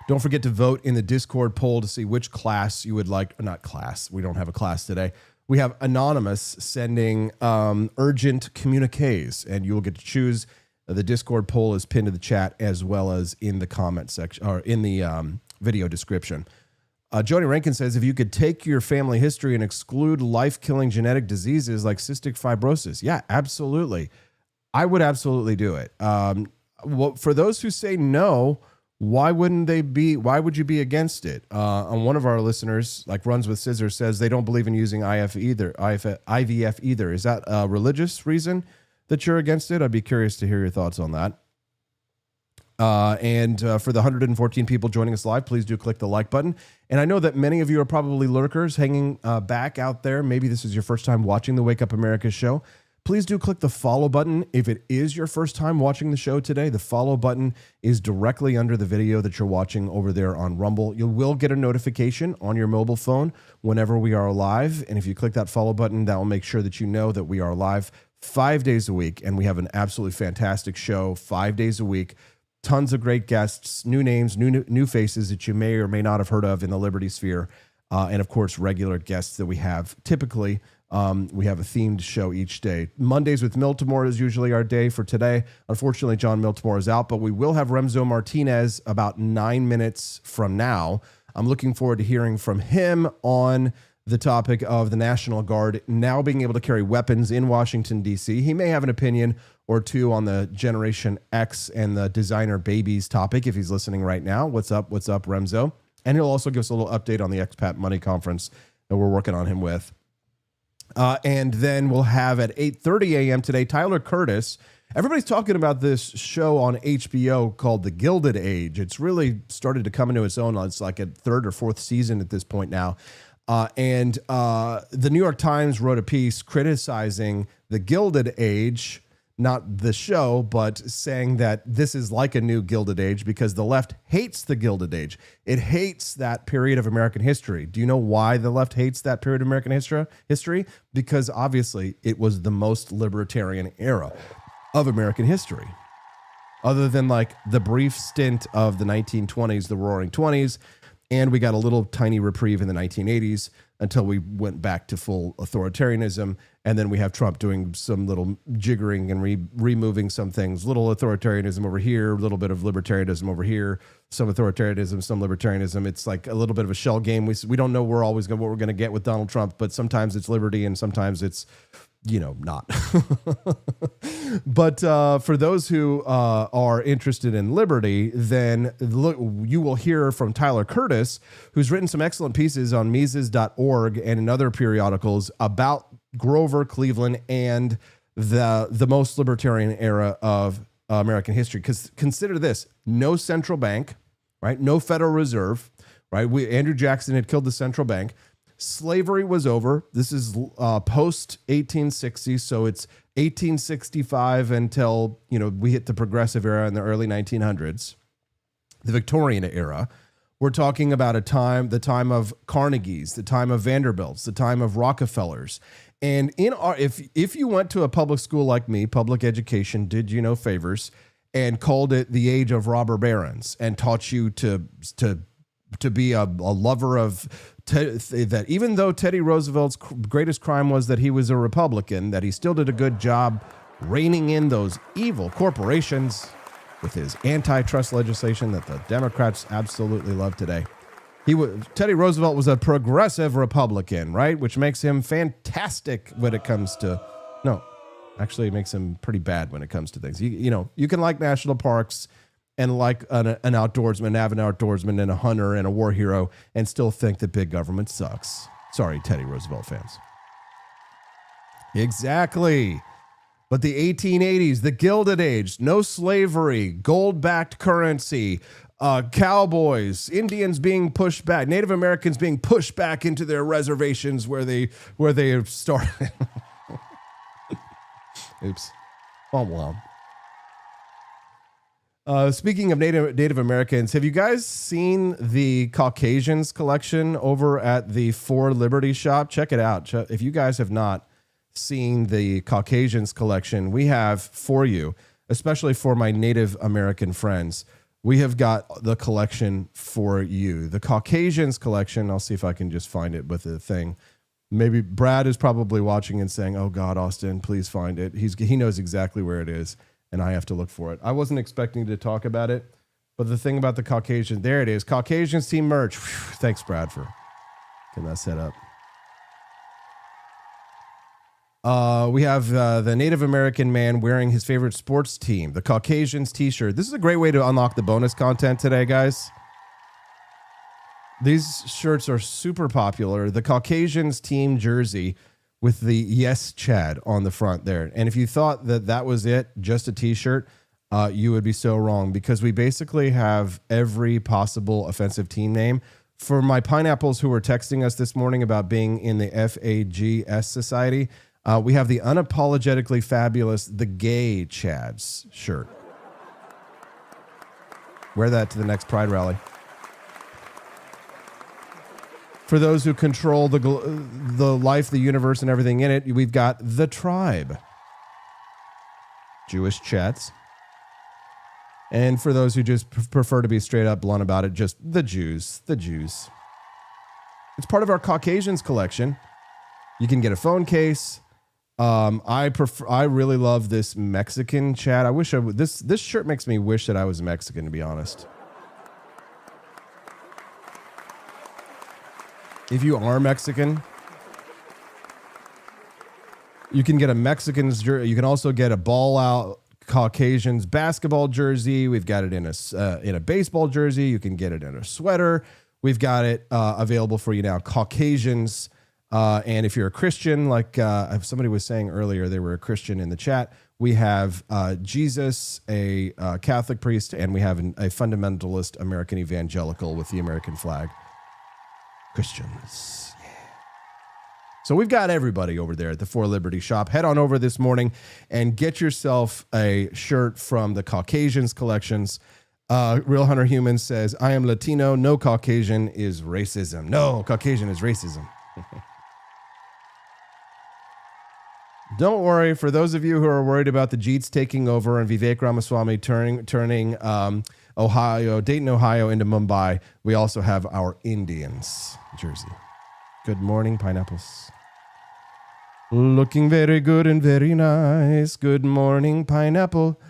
Don't forget to vote in the Discord poll to see which class you would like. Not class. We don't have a class today. We have Anonymous sending urgent communiques, and you will get to choose. The Discord poll is pinned to the chat as well as in the comment section or in the video description. Joni Rankin says, if you could take your family history and exclude life-killing genetic diseases like cystic fibrosis, yeah, absolutely. I would absolutely do it. For those who say no, why would you be against it? And one of our listeners, like Runs with Scissors, says they don't believe in using IVF either. Is that a religious reason that you're against it? I'd be curious to hear your thoughts on that. And for the 114 people joining us live, please do click the like button. And I know that many of you are probably lurkers hanging back out there. Maybe this is your first time watching the Wake Up America show. Please do click the follow button. If it is your first time watching the show today, the follow button is directly under the video that you're watching over there on Rumble. You will get a notification on your mobile phone whenever we are live. And if you click that follow button, that will make sure that you know that we are live 5 days a week. And we have an absolutely fantastic show 5 days a week. Tons of great guests, new names, new faces that you may or may not have heard of in the Liberty sphere. And of course, regular guests that we have typically. We have a themed show each day. Mondays with Miltimore is usually our day for today. Unfortunately, John Miltimore is out, but we will have Remzo Martinez about 9 minutes from now. I'm looking forward to hearing from him on the topic of the National Guard now being able to carry weapons in Washington, D.C. He may have an opinion or two on the Generation X and the designer babies topic if he's listening right now. What's up, Remzo? And he'll also give us a little update on the Expat Money Conference that we're working on him with. And then we'll have at 8:30 a.m. today, Tyler Curtis. Everybody's talking about this show on HBO called The Gilded Age. It's really started to come into its own. It's like a third or fourth season at this point now. And the New York Times wrote a piece criticizing The Gilded Age, not the show, but saying that this is like a new Gilded Age because the left hates the Gilded Age. It hates that period of American history. Do you know why the left hates that period of American history? Because obviously it was the most libertarian era of American history. Other than like the brief stint of the 1920s, the Roaring 20s, and we got a little tiny reprieve in the 1980s until we went back to full authoritarianism. And then we have Trump doing some little jiggering and removing some things. Little authoritarianism over here, a little bit of libertarianism over here, some authoritarianism, some libertarianism. It's like a little bit of a shell game. We don't know what we're going to get with Donald Trump, but sometimes it's liberty and sometimes it's, not. But for those who are interested in liberty, then look, you will hear from Tyler Curtis, who's written some excellent pieces on Mises.org and in other periodicals about Grover Cleveland and the most libertarian era of American history. Because consider this, no central bank, right? No Federal Reserve, right? Andrew Jackson had killed the central bank. Slavery was over. This is post 1860, so it's 1865 until we hit the progressive era in the early 1900s, the Victorian era. We're talking about the time of Carnegie's, the time of Vanderbilt's, the time of Rockefellers. And if you went to a public school like me, public education did you no favors and called it the age of robber barons and taught you to be a lover of that, even though Teddy Roosevelt's greatest crime was that he was a Republican, that he still did a good job reining in those evil corporations with his antitrust legislation that the Democrats absolutely love today. Teddy Roosevelt was a progressive Republican, right? Which makes him fantastic when it comes to, actually it makes him pretty bad when it comes to things. You can like national parks and like an outdoorsman, an avid outdoorsman and a hunter and a war hero and still think that big government sucks. Sorry, Teddy Roosevelt fans. Exactly. But the 1880s, the Gilded Age, no slavery, gold-backed currency, cowboys, Indians being pushed back, Native Americans being pushed back into their reservations where they started. Oops. Womp womp. Speaking of Native Americans, have you guys seen the Caucasians collection over at the For Liberty shop? Check it out. If you guys have not seen the Caucasians collection, we have for you, especially for my Native American friends, we have got the collection for you. The Caucasians collection, I'll see if I can just find it with the thing. Maybe Brad is probably watching and saying, "Oh God, Austin, please find it." He knows exactly where it is, and I have to look for it. I wasn't expecting to talk about it, but the thing about the Caucasian, there it is, Caucasians team merch. Whew, thanks, Brad, for getting that set up. We have the Native American man wearing his favorite sports team, the Caucasians t-shirt. This is a great way to unlock the bonus content today, guys. These shirts are super popular. The Caucasians team jersey with the Yes Chad on the front there. And if you thought that that was it, just a t-shirt, you would be so wrong, because we basically have every possible offensive team name. For my pineapples who were texting us this morning about being in the FAGS Society, we have the unapologetically fabulous The Gay Chads shirt. Wear that to the next Pride rally. For those who control the life, the universe, and everything in it, we've got The Tribe. Jewish Chads. And for those who just prefer to be straight up blunt about it, just the Jews. The Jews. It's part of our Caucasians collection. You can get a phone case. I really love this Mexican Chad. I wish I would. This shirt makes me wish that I was Mexican, to be honest. If you are Mexican, you can get a Mexican's jersey. You can also get a ball out Caucasians basketball jersey. We've got it in a baseball jersey. You can get it in a sweater. We've got it available for you now, Caucasians. And if you're a Christian, like somebody was saying earlier, they were a Christian in the chat. We have Jesus, a Catholic priest, and we have a fundamentalist American evangelical with the American flag. Christians. Yeah. So we've got everybody over there at the For Liberty shop. Head on over this morning and get yourself a shirt from the Caucasians collections. Real Hunter Human says, I am Latino. No Caucasian is racism. No, Caucasian is racism. Don't worry. For those of you who are worried about the Jeets taking over and Vivek Ramaswamy turning Dayton, Ohio into Mumbai, we also have our Indians jersey. Good morning, pineapples. Looking very good and very nice. Good morning, pineapple.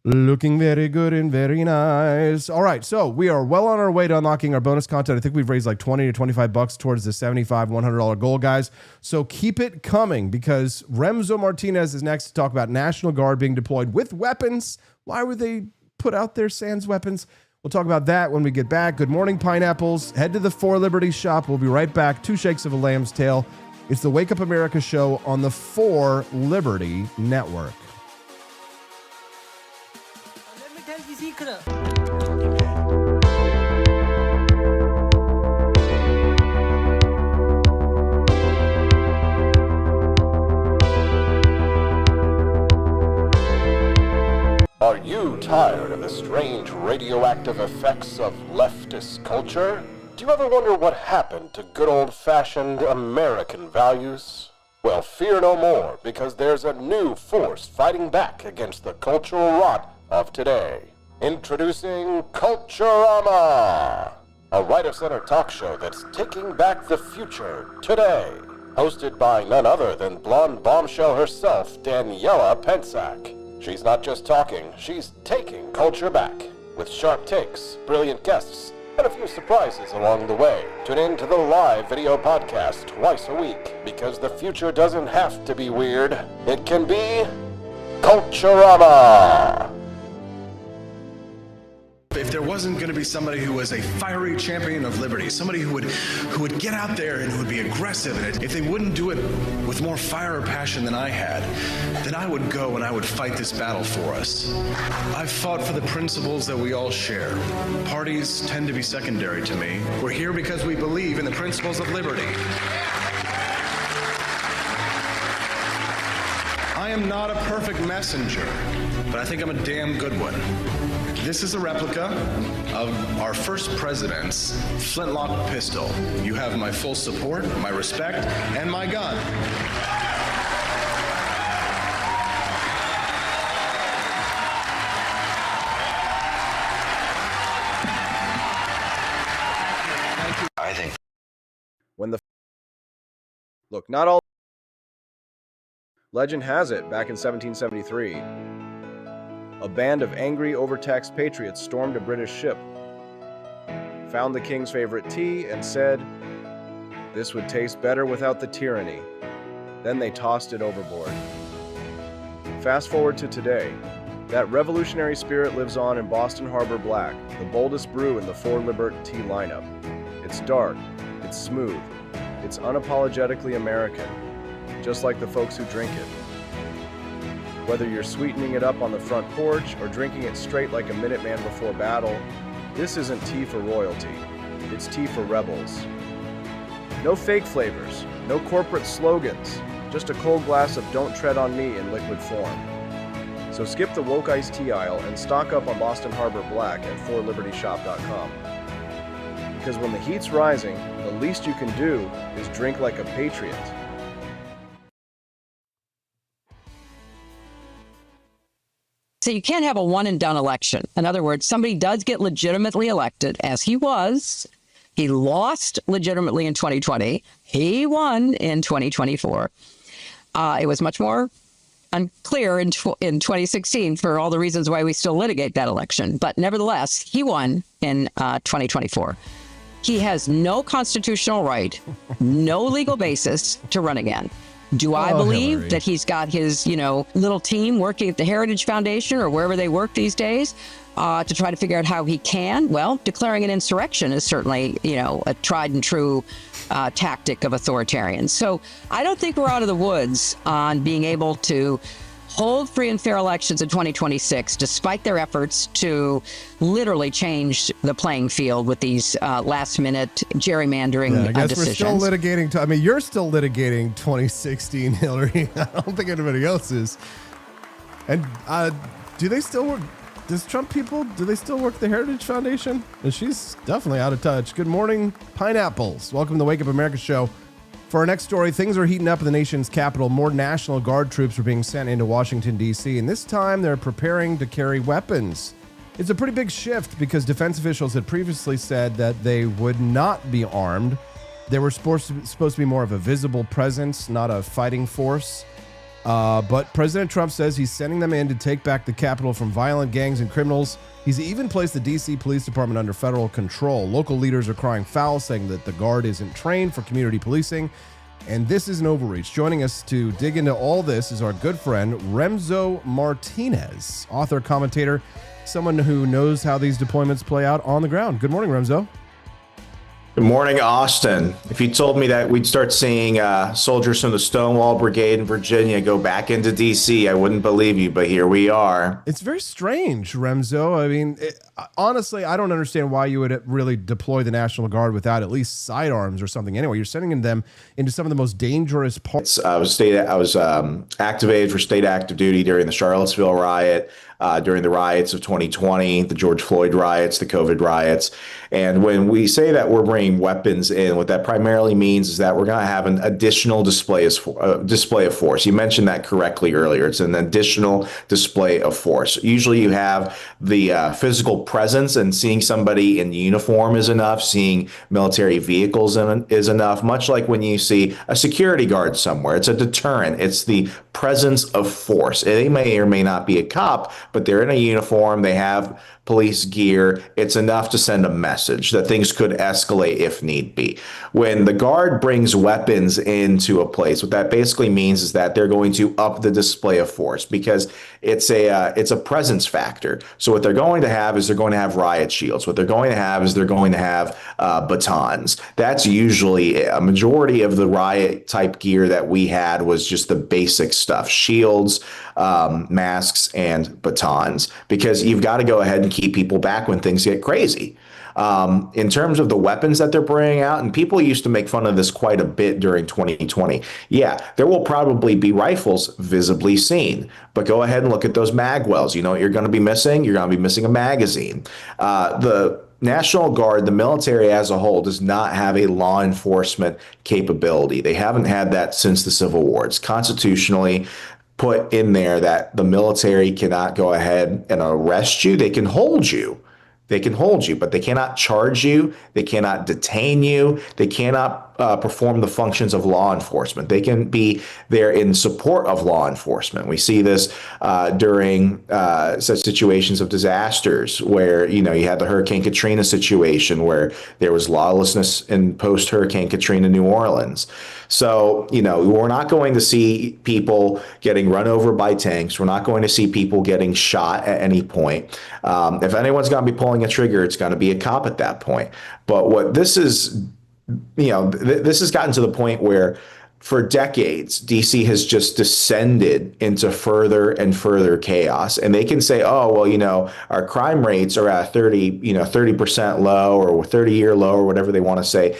Looking very good and very nice. All right, so we are well on our way to unlocking our bonus content. I think we've raised like $20 to $25 towards the $75, $100 goal, guys. So keep it coming, because Remzo Martinez is next to talk about National Guard being deployed with weapons. Why would they put out their sans weapons? We'll talk about that when we get back. Good morning, pineapples. Head to the For Liberty shop. We'll be right back. 2 shakes of a lamb's tail. It's the Wake Up America show on the For Liberty Network. Are you tired of the strange radioactive effects of leftist culture? Do you ever wonder what happened to good old-fashioned American values? Well, fear no more, because there's a new force fighting back against the cultural rot of today. Introducing Culturama, a right-of-center talk show that's taking back the future today. Hosted by none other than blonde bombshell herself, Daniela Pensack. She's not just talking, she's taking culture back. With sharp takes, brilliant guests, and a few surprises along the way. Tune in to the live video podcast twice a week, because the future doesn't have to be weird. It can be Culturama. If there wasn't going to be somebody who was a fiery champion of liberty, somebody who would get out there and who would be aggressive, and if they wouldn't do it with more fire or passion than I had, then I would go and I would fight this battle for us. I've fought for the principles that we all share. Parties tend to be secondary to me. We're here because we believe in the principles of liberty. I am not a perfect messenger, but I think I'm a damn good one. This is a replica of our first president's flintlock pistol. You have my full support, my respect, and my gun. I think when the Look, not all. Legend has it, back in 1773, a band of angry, overtaxed patriots stormed a British ship, found the king's favorite tea, and said, "This would taste better without the tyranny." Then they tossed it overboard. Fast forward to today. That revolutionary spirit lives on in Boston Harbor Black, the boldest brew in the 4 Libert tea lineup. It's dark, it's smooth, it's unapologetically American, just like the folks who drink it. Whether you're sweetening it up on the front porch or drinking it straight like a Minuteman before battle, this isn't tea for royalty, it's tea for rebels. No fake flavors, no corporate slogans, just a cold glass of Don't Tread on Me in liquid form. So skip the woke iced tea aisle and stock up on Boston Harbor Black at 4libertyshop.com. Because when the heat's rising, the least you can do is drink like a patriot. So you can't have a one and done election. In other words, somebody does get legitimately elected, as he was. He lost legitimately in 2020. He won in 2024. It was much more unclear in 2016 for all the reasons why we still litigate that election. But nevertheless, he won in 2024. He has no constitutional right, no legal basis to run again. Do I believe Hillary. that he's got his, little team working at the Heritage Foundation or wherever they work these days to try to figure out how he can? Well, declaring an insurrection is certainly, a tried and true tactic of authoritarians. So I don't think we're out of the woods on being able to hold free and fair elections in 2026, despite their efforts to literally change the playing field with these last-minute gerrymandering I guess decisions. we're still litigating. You're still litigating 2016, Hillary. I don't think anybody else is. And do they still work? Does Trump people, do they still work at the Heritage Foundation? And she's definitely out of touch. Good morning, pineapples. Welcome to the Wake Up America show. For our next story, things are heating up in the nation's capital. More National Guard troops are being sent into Washington, D.C., and this time they're preparing to carry weapons. It's a pretty big shift because defense officials had previously said that they would not be armed. They were supposed to be more of a visible presence, not a fighting force. But President Trump says he's sending them in to take back the Capitol from violent gangs and criminals. He's even placed the D.C. Police Department under federal control. Local leaders are crying foul, saying that the Guard isn't trained for community policing. And this is an overreach. Joining us to dig into all this is our good friend, Remzo Martinez, author, commentator, someone who knows how these deployments play out on the ground. Good morning, Remzo. Good morning, Austin. If you told me that we'd start seeing soldiers from the Stonewall Brigade in Virginia go back into D.C., I wouldn't believe you, but here we are. It's very strange, Remzo. I mean, honestly, I don't understand why you would really deploy the National Guard without at least sidearms or something. Anyway, you're sending them into some of the most dangerous parts. I was activated for state active duty during the Charlottesville riot, during the riots of 2020, the George Floyd riots, the COVID riots. And when we say that we're bringing weapons in, what that primarily means is that we're going to have an additional display of force. You mentioned that correctly earlier. It's an additional display of force. Usually you have the physical presence, and seeing somebody in uniform is enough. Seeing military vehicles is enough, much like when you see a security guard somewhere. It's a deterrent. It's the presence of force. They may or may not be a cop, but they're in a uniform. They have police gear. It's enough to send a message that things could escalate if need be. When the Guard brings weapons into a place, what that basically means is that they're going to up the display of force, because it's a presence factor. So what they're going to have is they're going to have riot shields. What they're going to have is they're going to have batons. That's usually a majority of the riot type gear that we had was just the basic stuff: shields, masks, and batons, because you've got to go ahead and keep people back when things get crazy. In terms of the weapons that they're bringing out, and people used to make fun of this quite a bit during 2020. Yeah, there will probably be rifles visibly seen, but go ahead and look at those mag wells. You know what you're going to be missing? You're going to be missing a magazine. The National Guard, the military as a whole, does not have a law enforcement capability. They haven't had that since the Civil War. It's constitutionally put in there that the military cannot go ahead and arrest you. They can hold you. They can hold you, but they cannot charge you. They cannot detain you. They cannot perform the functions of law enforcement. They can be there in support of law enforcement. We see this during such situations of disasters where, you had the Hurricane Katrina situation where there was lawlessness in post-Hurricane Katrina New Orleans. So, we're not going to see people getting run over by tanks. We're not going to see people getting shot at any point. If anyone's going to be pulling a trigger, it's going to be a cop at that point. But what this is, this has gotten to the point where for decades, DC has just descended into further and further chaos. And they can say, oh, well, our crime rates are at 30% low or 30-year low or whatever they want to say.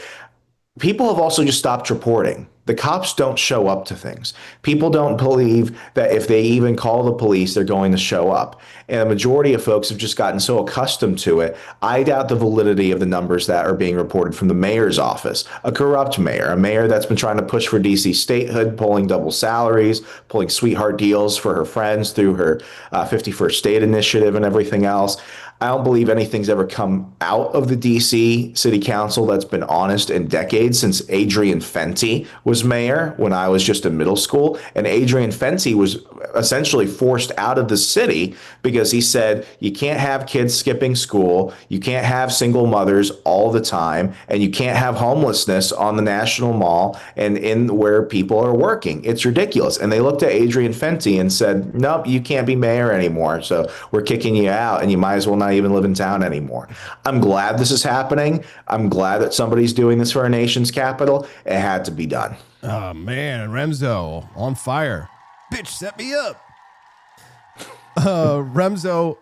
People have also just stopped reporting. The cops don't show up to things. People don't believe that if they even call the police, they're going to show up. And the majority of folks have just gotten so accustomed to it. I doubt the validity of the numbers that are being reported from the mayor's office. A corrupt mayor, a mayor that's been trying to push for DC statehood, pulling double salaries, pulling sweetheart deals for her friends through her 51st State Initiative and everything else. I don't believe anything's ever come out of the DC City Council that's been honest in decades since Adrian Fenty was mayor when I was just in middle school. And Adrian Fenty was essentially forced out of the city because he said you can't have kids skipping school, you can't have single mothers all the time, and you can't have homelessness on the National Mall and in where people are working. It's ridiculous. And they looked at Adrian Fenty and said, nope, you can't be mayor anymore. So we're kicking you out and you might as well not even live in town anymore. I'm glad this is happening. I'm glad that somebody's doing this for our nation's capital. It had to be done. Oh man, Remzo on fire. Bitch, set me up. Remzo,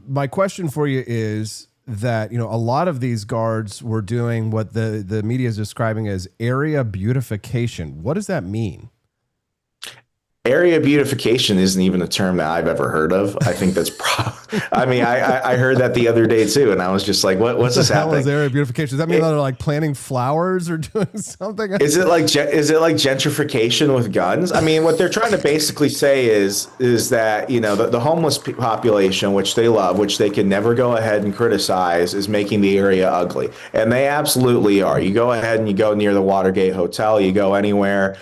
my question for you is that, a lot of these guards were doing what the media is describing as area beautification. What does that mean? Area beautification isn't even a term that I've ever heard of. I think that's I heard that the other day too, and I was just like, what's this happening? What the hell is area beautification? Does that mean that they're like planting flowers or doing something? Is it like gentrification with guns? I mean, what they're trying to basically say is that, the homeless population, which they love, which they can never go ahead and criticize, is making the area ugly. And they absolutely are. You go ahead and you go near the Watergate Hotel, you go anywhere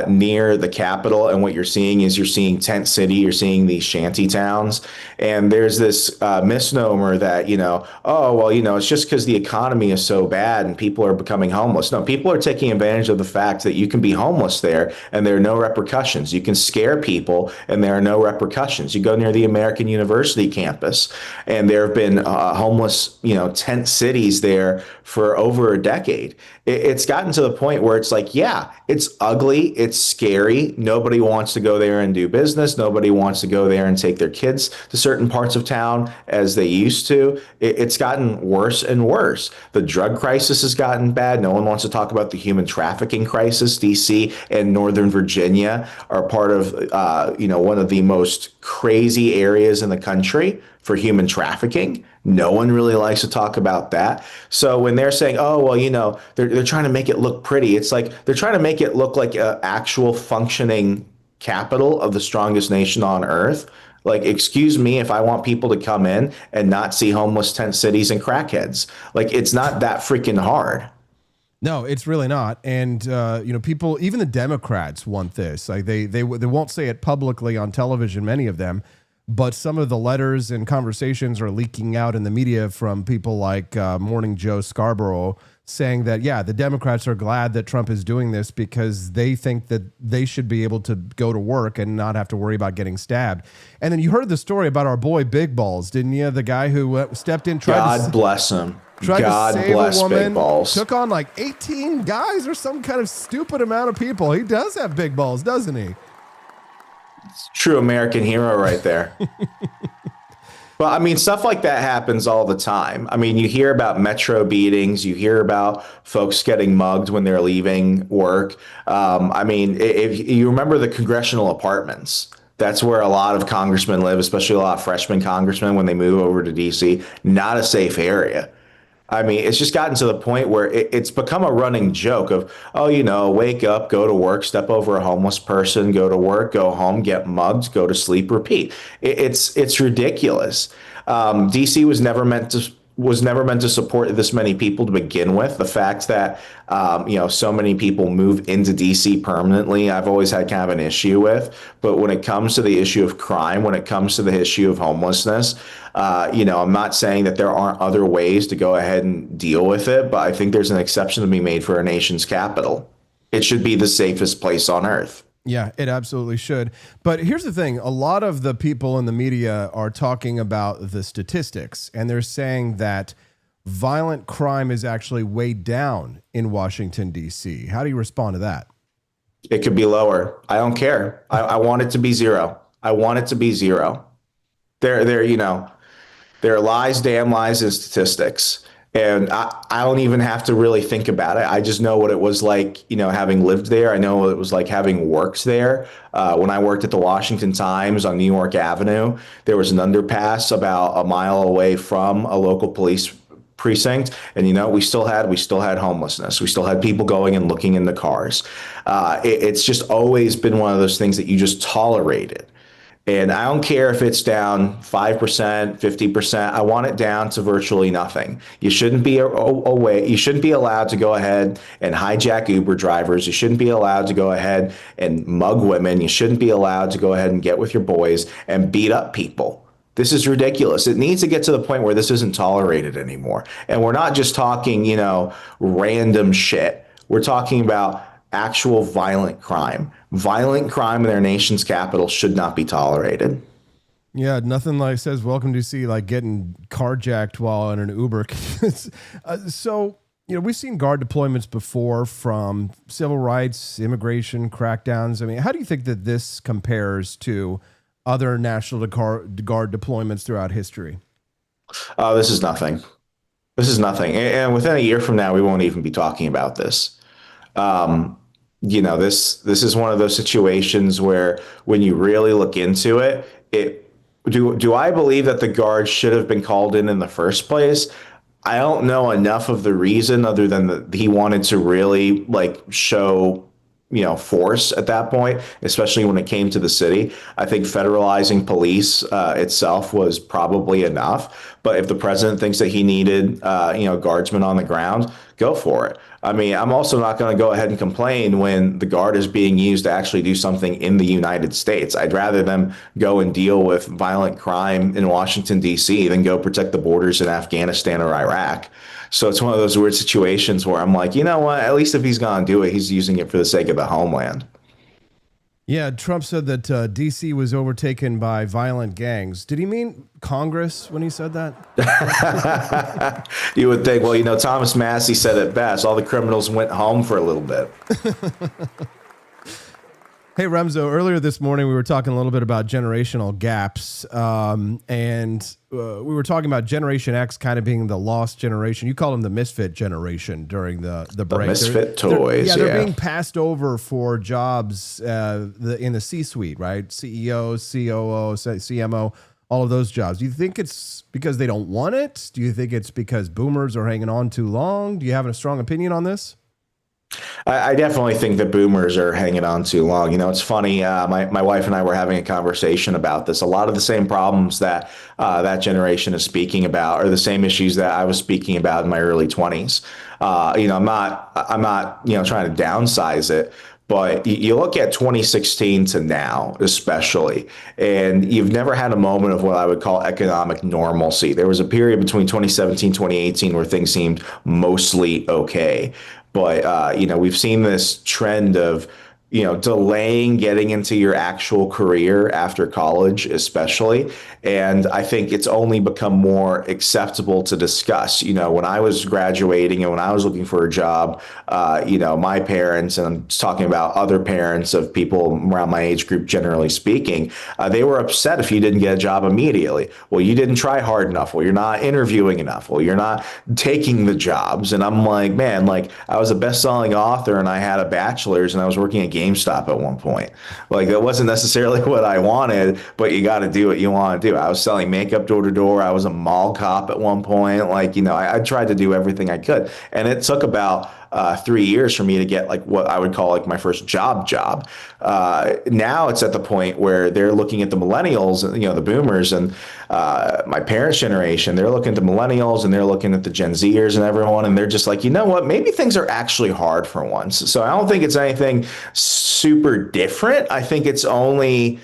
near the Capitol, and what you're seeing tent city, you're seeing these shanty towns. And there's this misnomer that, it's just because the economy is so bad and people are becoming homeless. No, people are taking advantage of the fact that you can be homeless there and there are no repercussions. You can scare people and there are no repercussions. You go near the American University campus and there have been homeless, tent cities there for over a decade. It's gotten to the point where it's like, yeah, it's ugly. It's scary. Nobody wants to go there and do business. Nobody wants to go there and take their kids to certain parts of town as they used to. It's gotten worse and worse. The drug crisis has gotten bad. No one wants to talk about the human trafficking crisis. DC and Northern Virginia are part of, one of the most crazy areas in the country for human trafficking. No one really likes to talk about that. So when they're saying, oh, well, they're trying to make it look pretty, it's like they're trying to make it look like an actual functioning capital of the strongest nation on earth. Like, excuse me, if I want people to come in and not see homeless tent cities and crackheads, like, it's not that freaking hard. No, it's really not. And, people, even the Democrats want this. Like they won't say it publicly on television, many of them, but some of the letters and conversations are leaking out in the media from people like Morning Joe Scarborough saying that, yeah, the Democrats are glad that Trump is doing this because they think that they should be able to go to work and not have to worry about getting stabbed. And then you heard the story about our boy Big Balls, didn't you? The guy who stepped in, God bless him. God bless Big Balls. Took on like 18 guys or some kind of stupid amount of people. He does have big balls, doesn't he? True American hero right there. Well, I mean, stuff like that happens all the time. I mean, you hear about metro beatings. You hear about folks getting mugged when they're leaving work. I mean, if you remember the congressional apartments, that's where a lot of congressmen live, especially a lot of freshman congressmen when they move over to D.C. Not a safe area. I mean, it's just gotten to the point where it's become a running joke of, wake up, go to work, step over a homeless person, go to work, go home, get mugged, go to sleep, repeat. It's ridiculous. DC was never meant to was never meant to support this many people to begin with. The fact that, so many people move into DC permanently, I've always had kind of an issue with. But when it comes to the issue of crime, when it comes to the issue of homelessness, I'm not saying that there aren't other ways to go ahead and deal with it, but I think there's an exception to be made for our nation's capital. It should be the safest place on earth. Yeah, it absolutely should. But here's the thing. A lot of the people in the media are talking about the statistics, and they're saying that violent crime is actually way down in Washington, D.C. How do you respond to that? It could be lower. I don't care. I want it to be zero. I want it to be zero. There are lies, damn lies, and statistics. And I don't even have to really think about it. I just know what it was like, having lived there. I know what it was like having worked there. When I worked at the Washington Times on New York Avenue, there was an underpass about a mile away from a local police precinct. And, we still had homelessness. We still had people going and looking in the cars. It's just always been one of those things that you just tolerated. And I don't care if it's down 5%, 50%. I want it down to virtually nothing. You shouldn't be You shouldn't be allowed to go ahead and hijack Uber drivers. You shouldn't be allowed to go ahead and mug women. You shouldn't be allowed to go ahead and get with your boys and beat up people. This is ridiculous. It needs to get to the point where this isn't tolerated anymore. And we're not just talking, random shit. We're talking about actual violent crime. Violent crime in their nation's capital should not be tolerated. Yeah, nothing like says welcome to see like getting carjacked while in an Uber. So, we've seen guard deployments before from civil rights, immigration crackdowns. I mean, how do you think that this compares to other National Guard deployments throughout history? This is nothing. This is nothing. And within a year from now, we won't even be talking about this. This is one of those situations where when you really look into it, do I believe that the guard should have been called in the first place? I don't know enough of the reason other than that he wanted to really show force at that point, especially when it came to the city. I think federalizing police itself was probably enough. But if the president thinks that he needed, guardsmen on the ground, go for it. I mean, I'm also not going to go ahead and complain when the guard is being used to actually do something in the United States. I'd rather them go and deal with violent crime in Washington, D.C. than go protect the borders in Afghanistan or Iraq. So it's one of those weird situations where I'm like, you know what? At least if he's going to do it, he's using it for the sake of the homeland. Yeah, Trump said that D.C. was overtaken by violent gangs. Did he mean Congress when he said that? You would think, well, Thomas Massey said it best. All the criminals went home for a little bit. Hey, Remzo, earlier this morning, we were talking a little bit about generational gaps, and we were talking about Generation X kind of being the lost generation. You call them the misfit generation during the break. The misfit toys, they're being passed over for jobs in the C-suite, right? CEO, COO, CMO, all of those jobs. Do you think it's because they don't want it? Do you think it's because boomers are hanging on too long? Do you have a strong opinion on this? I definitely think that boomers are hanging on too long. It's funny. My wife and I were having a conversation about this. A lot of the same problems that that generation is speaking about are the same issues that I was speaking about in my early 20s. I'm not trying to downsize it. But you look at 2016 to now, especially, and you've never had a moment of what I would call economic normalcy. There was a period between 2017, 2018 where things seemed mostly okay. But, we've seen this trend of, delaying getting into your actual career after college, especially. And I think it's only become more acceptable to discuss. When I was graduating and when I was looking for a job, my parents, and I'm talking about other parents of people around my age group, generally speaking, they were upset if you didn't get a job immediately. Well, you didn't try hard enough. Well, you're not interviewing enough. Well, you're not taking the jobs. And I'm like, man, I was a best-selling author and I had a bachelor's and I was working at GameStop at one point. That wasn't necessarily what I wanted, but you got to do what you want to do. I was selling makeup door to door. I was a mall cop at one point. I tried to do everything I could. And it took about 3 years for me to get like what I would call like my first job. Now it's at the point where they're looking at the millennials, the boomers, and my parents' generation. They're looking at the millennials and they're looking at the Gen Zers and everyone, and they're just like, you know what? Maybe things are actually hard for once. So I don't think it's anything super different. I think it's only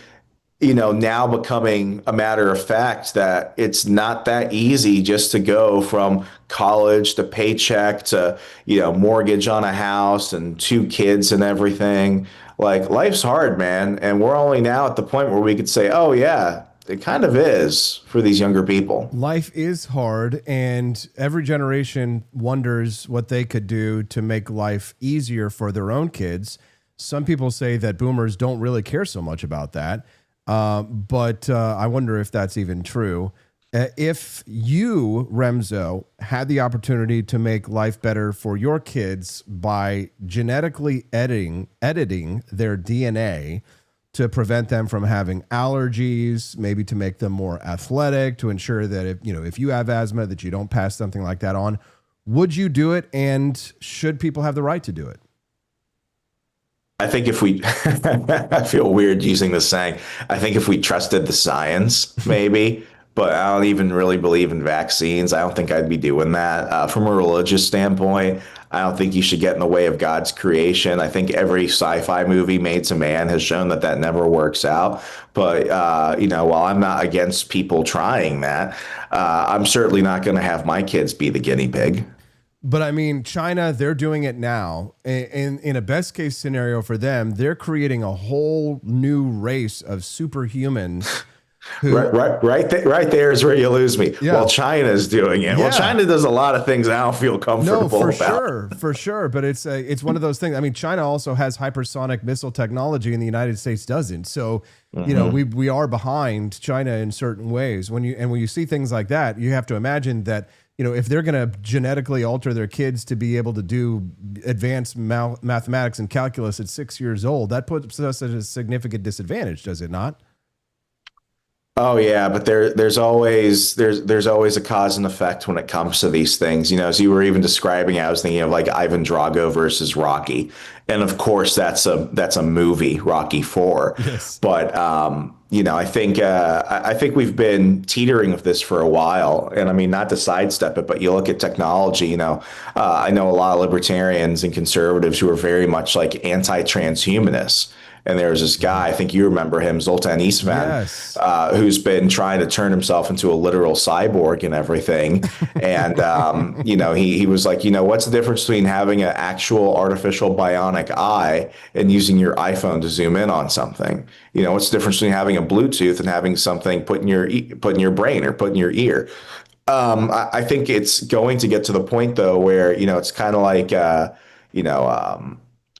now becoming a matter of fact that it's not that easy just to go from college to paycheck to, mortgage on a house and 2 kids and everything. Like, life's hard, man. And we're only now at the point where we could say, oh, yeah, it kind of is for these younger people. Life is hard, and every generation wonders what they could do to make life easier for their own kids. Some people say that boomers don't really care so much about that. But I wonder if that's even true. If you, Remzo, had the opportunity to make life better for your kids by genetically editing their DNA to prevent them from having allergies, maybe to make them more athletic, to ensure that if you have asthma, that you don't pass something like that on, would you do it? And should people have the right to do it? I think if we, I feel weird using this saying, I think if we trusted the science, maybe, but I don't even really believe in vaccines. I don't think I'd be doing that. From a religious standpoint, I don't think you should get in the way of God's creation. I think every sci-fi movie made to man has shown that that never works out. But, while I'm not against people trying that, I'm certainly not going to have my kids be the guinea pig. But I mean, China, they're doing it now. In a best case scenario for them, they're creating a whole new race of superhumans. Right there is where you lose me. Yeah. Well, China's doing it. Yeah. Well, China does a lot of things I don't feel comfortable about. For sure. But it's one of those things. I mean, China also has hypersonic missile technology, and the United States doesn't. So, we are behind China in certain ways. When you see things like that, you have to imagine that, if they're going to genetically alter their kids to be able to do advanced mathematics and calculus at 6 years old, that puts us at a significant disadvantage, does it not? Oh yeah, but there's always a cause and effect when it comes to these things. As you were even describing, I was thinking of like Ivan Drago versus Rocky, and of course that's a movie, Rocky IV. Yes. But I think we've been teetering with this for a while, and I mean, not to sidestep it, but you look at technology. I know a lot of libertarians and conservatives who are very much like anti-transhumanists. And there was this guy, I think you remember him, Zoltan Istvan, yes. Who's been trying to turn himself into a literal cyborg and everything. And, he was like, what's the difference between having an actual artificial bionic eye and using your iPhone to zoom in on something? What's the difference between having a Bluetooth and having something put in your brain or put in your ear? I think it's going to get to the point, though, where, it's kind of like,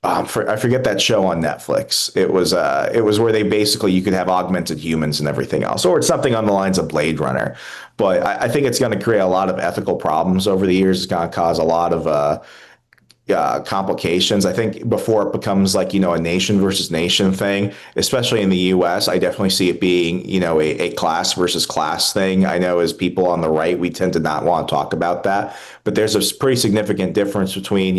I forget that show on Netflix. It was where they basically, you could have augmented humans and everything else, or it's something on the lines of Blade Runner. But I think it's going to create a lot of ethical problems over the years. It's going to cause a lot of complications. I think before it becomes like, a nation versus nation thing, especially in the US, I definitely see it being, a class versus class thing. I know as people on the right, we tend to not want to talk about that, but there's a pretty significant difference between,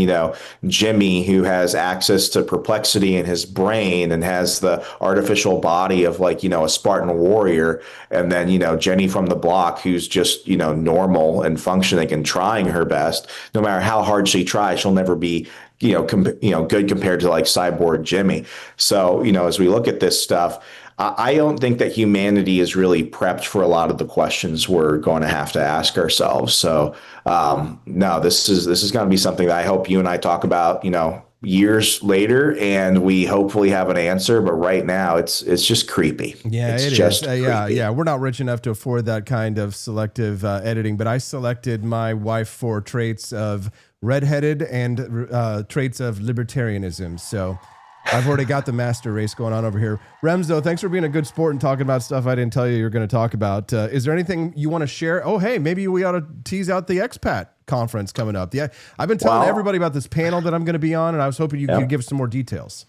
Jimmy, who has access to perplexity in his brain and has the artificial body of like, a Spartan warrior. And then, Jenny from the block, who's just, normal and functioning and trying her best. No matter how hard she tries, she'll never be good compared to like cyborg Jimmy. So as we look at this stuff, I don't think that humanity is really prepped for a lot of the questions we're going to have to ask ourselves. So no, this is going to be something that I hope you and I talk about years later, and we hopefully have an answer. But right now, it's just creepy. Yeah, it's it just is. Yeah. We're not rich enough to afford that kind of selective editing. But I selected my wife for traits of redheaded and traits of libertarianism. So I've already got the master race going on over here. Remzo, thanks for being a good sport and talking about stuff I didn't tell you were going to talk about. Is there anything you want to share? Oh, hey, maybe we ought to tease out the expat conference coming up. Yeah, I've been telling everybody about this panel that I'm going to be on, and I was hoping you could give some more details.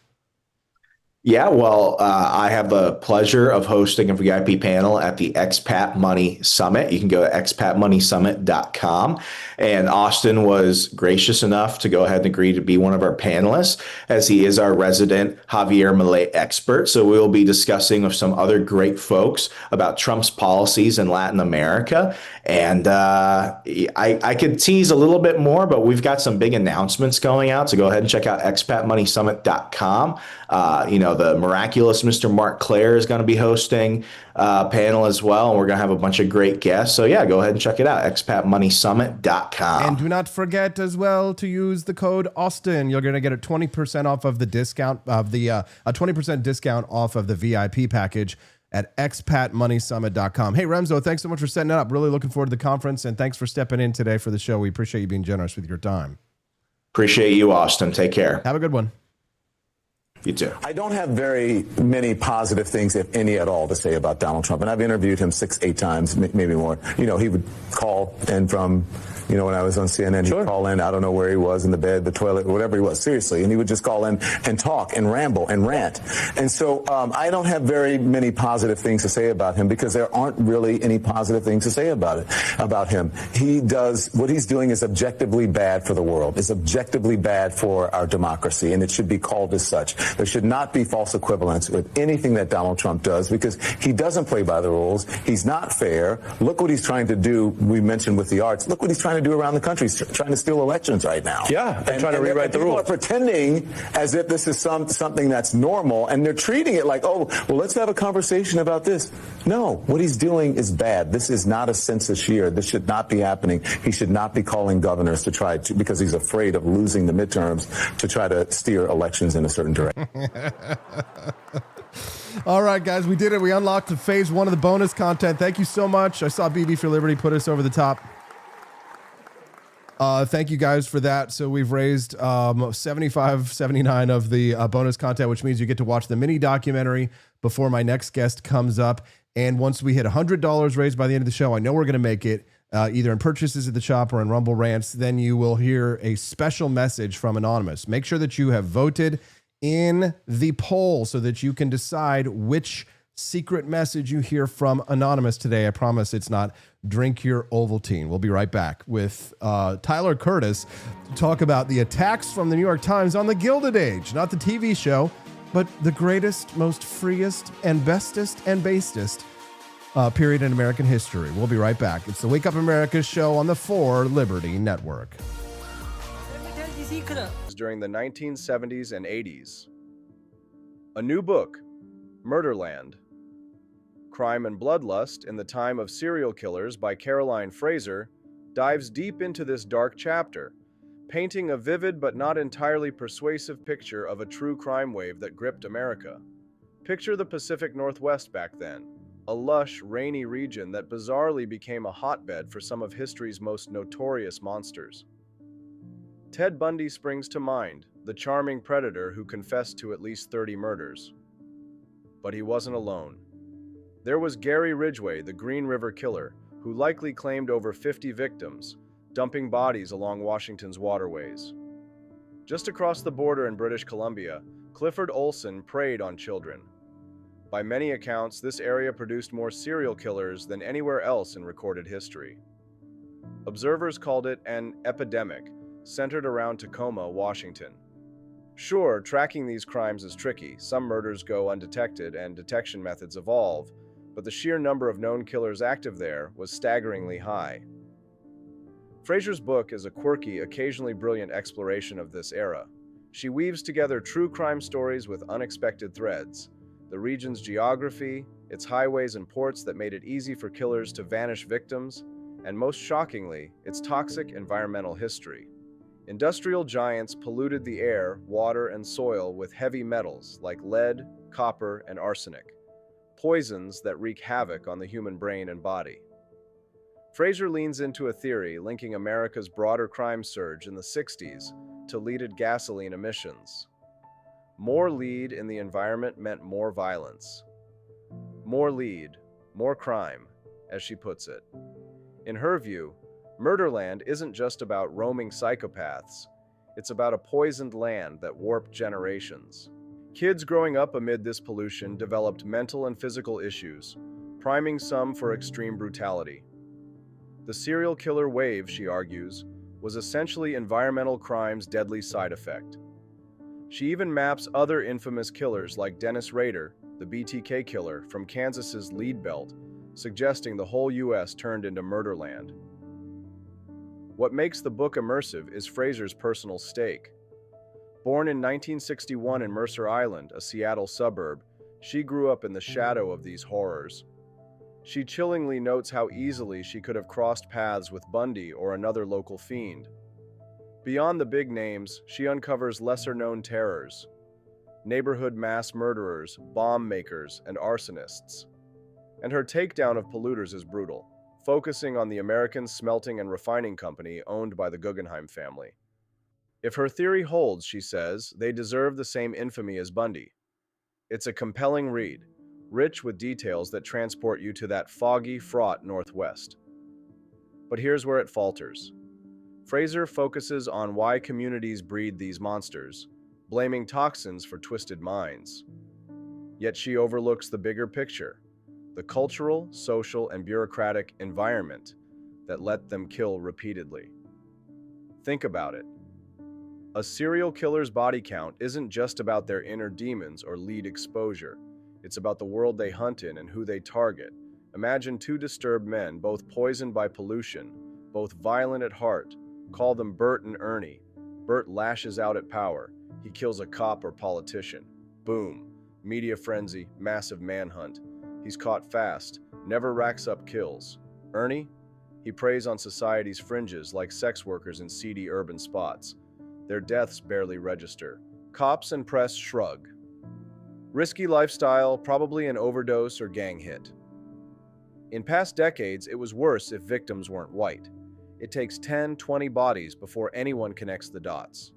Yeah, well, I have the pleasure of hosting a VIP panel at the Expat Money Summit. You can go to expatmoneysummit.com. And Austin was gracious enough to go ahead and agree to be one of our panelists, as he is our resident Javier Milei expert. So we will be discussing with some other great folks about Trump's policies in Latin America. And I could tease a little bit more, but we've got some big announcements going out. So go ahead and check out expatmoneysummit.com. The miraculous Mr. Mark Claire is going to be hosting a panel as well, and we're going to have a bunch of great guests. So yeah, go ahead and check it out, expatmoneysummit.com. And do not forget as well to use the code Austin. You're going to get a 20% off of the discount of the a 20% discount off of the VIP package at expatmoneysummit.com. Hey, Remzo, thanks so much for setting it up. Really looking forward to the conference, and thanks for stepping in today for the show. We appreciate you being generous with your time. Appreciate you, Austin. Take care. Have a good one. You too. I don't have very many positive things, if any at all, to say about Donald Trump. And I've interviewed him 6-8 times, maybe more. He would call in from, when I was on CNN, he'd call in, I don't know where he was, in the bed, the toilet, whatever he was, seriously. And he would just call in and talk and ramble and rant. And so I don't have very many positive things to say about him, because there aren't really any positive things to say about him. What he's doing is objectively bad for the world. It's objectively bad for our democracy, and it should be called as such. There should not be false equivalence with anything that Donald Trump does, because he doesn't play by the rules. He's not fair. Look what he's trying to do. We mentioned with the arts. Look what he's trying to do around the country. He's trying to steal elections right now. Yeah, they're trying to rewrite the rules. People are pretending as if this is something that's normal, and they're treating it like, oh, well, let's have a conversation about this. No, what he's doing is bad. This is not a census year. This should not be happening. He should not be calling governors to try to, because he's afraid of losing the midterms, to try to steer elections in a certain direction. All right, guys, we did it. We unlocked phase 1 of the bonus content. Thank you so much. I saw BB for Liberty put us over the top. Thank you guys for that. So we've raised 79 of the bonus content, which means you get to watch the mini documentary before my next guest comes up. And once we hit $100 raised by the end of the show, I know we're going to make it either in purchases at the shop or in Rumble Rants. Then you will hear a special message from Anonymous. Make sure that you have voted in the poll so that you can decide which secret message you hear from Anonymous today. I promise it's not drink your Ovaltine. We'll be right back with Tyler Curtis to talk about the attacks from the New York Times on the Gilded Age, not the TV show, but the greatest, most freest, and bestest and basest period in American history. We'll be right back. It's the Wake Up America show on the 4 Liberty Network. During the 1970s and 80s. A new book, Murderland, Crime and Bloodlust in the Time of Serial Killers by Caroline Fraser, dives deep into this dark chapter, painting a vivid but not entirely persuasive picture of a true crime wave that gripped America. Picture the Pacific Northwest back then, a lush, rainy region that bizarrely became a hotbed for some of history's most notorious monsters. Ted Bundy springs to mind, the charming predator who confessed to at least 30 murders. But he wasn't alone. There was Gary Ridgway, the Green River Killer, who likely claimed over 50 victims, dumping bodies along Washington's waterways. Just across the border in British Columbia, Clifford Olson preyed on children. By many accounts, this area produced more serial killers than anywhere else in recorded history. Observers called it an epidemic, centered around Tacoma, Washington. Sure, tracking these crimes is tricky. Some murders go undetected and detection methods evolve, but the sheer number of known killers active there was staggeringly high. Fraser's book is a quirky, occasionally brilliant exploration of this era. She weaves together true crime stories with unexpected threads, the region's geography, its highways and ports that made it easy for killers to vanish victims, and most shockingly, its toxic environmental history. Industrial giants polluted the air, water, and soil with heavy metals like lead, copper, and arsenic, poisons that wreak havoc on the human brain and body. Fraser leans into a theory linking America's broader crime surge in the 60s to leaded gasoline emissions. More lead in the environment meant more violence. More lead, more crime, as she puts it. In her view, Murderland isn't just about roaming psychopaths. It's about a poisoned land that warped generations. Kids growing up amid this pollution developed mental and physical issues, priming some for extreme brutality. The serial killer wave, she argues, was essentially environmental crime's deadly side effect. She even maps other infamous killers like Dennis Rader, the BTK killer from Kansas's Lead Belt, suggesting the whole U.S. turned into murderland. What makes the book immersive is Fraser's personal stake. Born in 1961 in Mercer Island, a Seattle suburb, she grew up in the shadow of these horrors. She chillingly notes how easily she could have crossed paths with Bundy or another local fiend. Beyond the big names, she uncovers lesser-known terrors: neighborhood mass murderers, bomb makers, and arsonists. And her takedown of polluters is brutal, focusing on the American Smelting and Refining Company owned by the Guggenheim family. If her theory holds, she says, they deserve the same infamy as Bundy. It's a compelling read, rich with details that transport you to that foggy, fraught Northwest. But here's where it falters. Fraser focuses on why communities breed these monsters, blaming toxins for twisted minds. Yet she overlooks the bigger picture, the cultural, social, and bureaucratic environment that let them kill repeatedly. Think about it. A serial killer's body count isn't just about their inner demons or lead exposure. It's about the world they hunt in and who they target. Imagine two disturbed men, both poisoned by pollution, both violent at heart. Call them Bert and Ernie. Bert lashes out at power. He kills a cop or politician. Boom. Media frenzy, massive manhunt. He's caught fast, never racks up kills. Ernie? He preys on society's fringes like sex workers in seedy urban spots. Their deaths barely register. Cops and press shrug. Risky lifestyle, probably an overdose or gang hit. In past decades, it was worse if victims weren't white. It takes 10, 20 bodies before anyone connects the dots.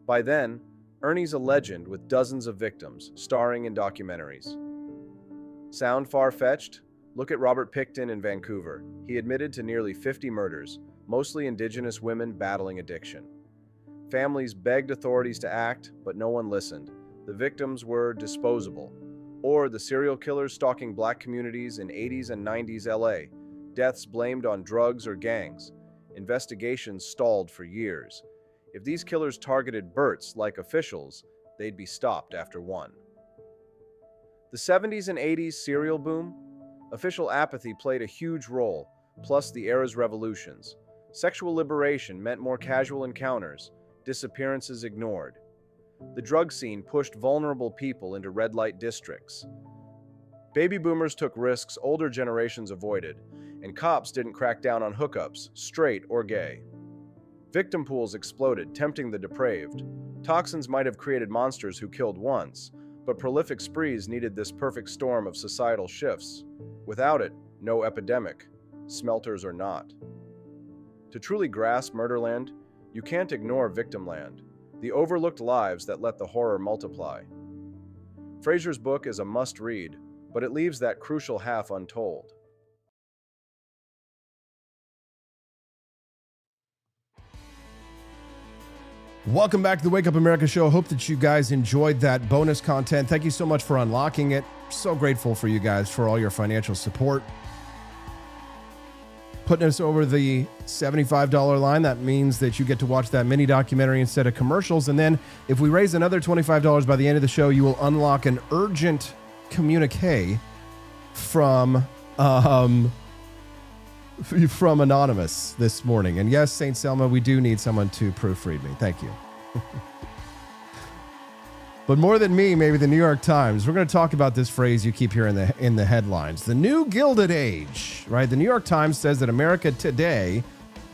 By then, Ernie's a legend with dozens of victims, starring in documentaries. Sound far-fetched? Look at Robert Pickton in Vancouver. He admitted to nearly 50 murders, mostly Indigenous women battling addiction. Families begged authorities to act, but no one listened. The victims were disposable. Or the serial killers stalking black communities in 80s and 90s LA. Deaths blamed on drugs or gangs. Investigations stalled for years. If these killers targeted Berts like officials, they'd be stopped after one. The 70s and 80s serial boom? Official apathy played a huge role, plus the era's revolutions. Sexual liberation meant more casual encounters, disappearances ignored. The drug scene pushed vulnerable people into red light districts. Baby boomers took risks older generations avoided, and cops didn't crack down on hookups, straight or gay. Victim pools exploded, tempting the depraved. Toxins might have created monsters who killed once, but prolific sprees needed this perfect storm of societal shifts. Without it, no epidemic, smelters or not. To truly grasp Murderland, you can't ignore Victimland, the overlooked lives that let the horror multiply. Fraser's book is a must-read, but it leaves that crucial half untold. Welcome back to the Wake Up America show. Hope that you guys enjoyed that bonus content. Thank you so much for unlocking it. So grateful for you guys for all your financial support. Putting us over the $75 line, that means that you get to watch that mini documentary instead of commercials. And then if we raise another $25 by the end of the show, you will unlock an urgent communique from Anonymous this morning. And yes, St. Selma, we do need someone to proofread me. Thank you. But more than me, maybe the New York Times. We're going to talk about this phrase you keep hearing in the headlines. The new Gilded Age, right? The New York Times says that America today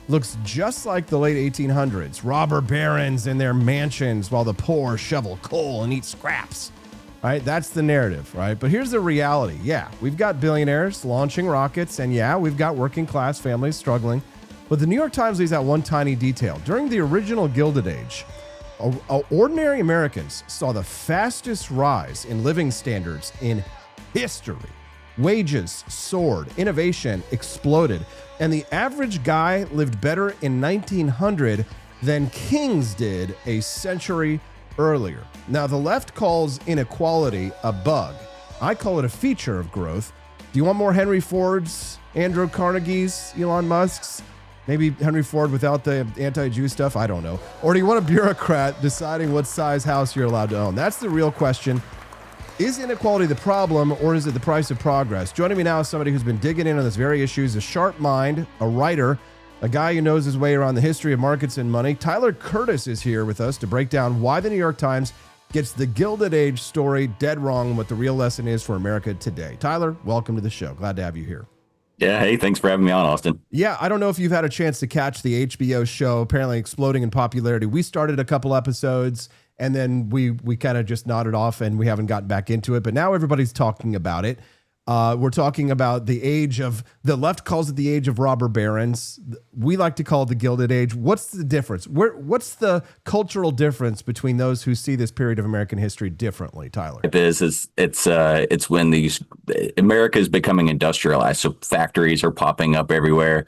looks just like the late 1800s. Robber barons in their mansions while the poor shovel coal and eat scraps. Right? That's the narrative, right? But here's the reality. Yeah, we've got billionaires launching rockets, and yeah, we've got working class families struggling. But the New York Times leaves out one tiny detail. During the original Gilded Age, ordinary Americans saw the fastest rise in living standards in history. Wages soared, innovation exploded, and the average guy lived better in 1900 than kings did a century earlier. Now, the left calls inequality a bug. I call it a feature of growth. Do you want more Henry Fords, Andrew Carnegie's, Elon Musk's? Maybe Henry Ford without the anti-Jew stuff? I don't know. Or do you want a bureaucrat deciding what size house you're allowed to own? That's the real question. Is inequality the problem, or is it the price of progress? Joining me now is somebody who's been digging in on this very issue. He's a sharp mind, a writer, a guy who knows his way around the history of markets and money. Tyler Curtis is here with us to break down why the New York Times gets the Gilded Age story dead wrong and what the real lesson is for America today. Tyler, welcome to the show. Glad to have you here. Yeah, hey, thanks for having me on, Austin. Yeah, I don't know if you've had a chance to catch the HBO show, apparently exploding in popularity. We started a couple episodes, and then we kind of just nodded off, and we haven't gotten back into it. But now everybody's talking about it. We're talking about the left calls it the age of robber barons. We like to call it the Gilded Age. What's the difference? What's the cultural difference between those who see this period of American history differently, Tyler? It's when America is becoming industrialized. So factories are popping up everywhere.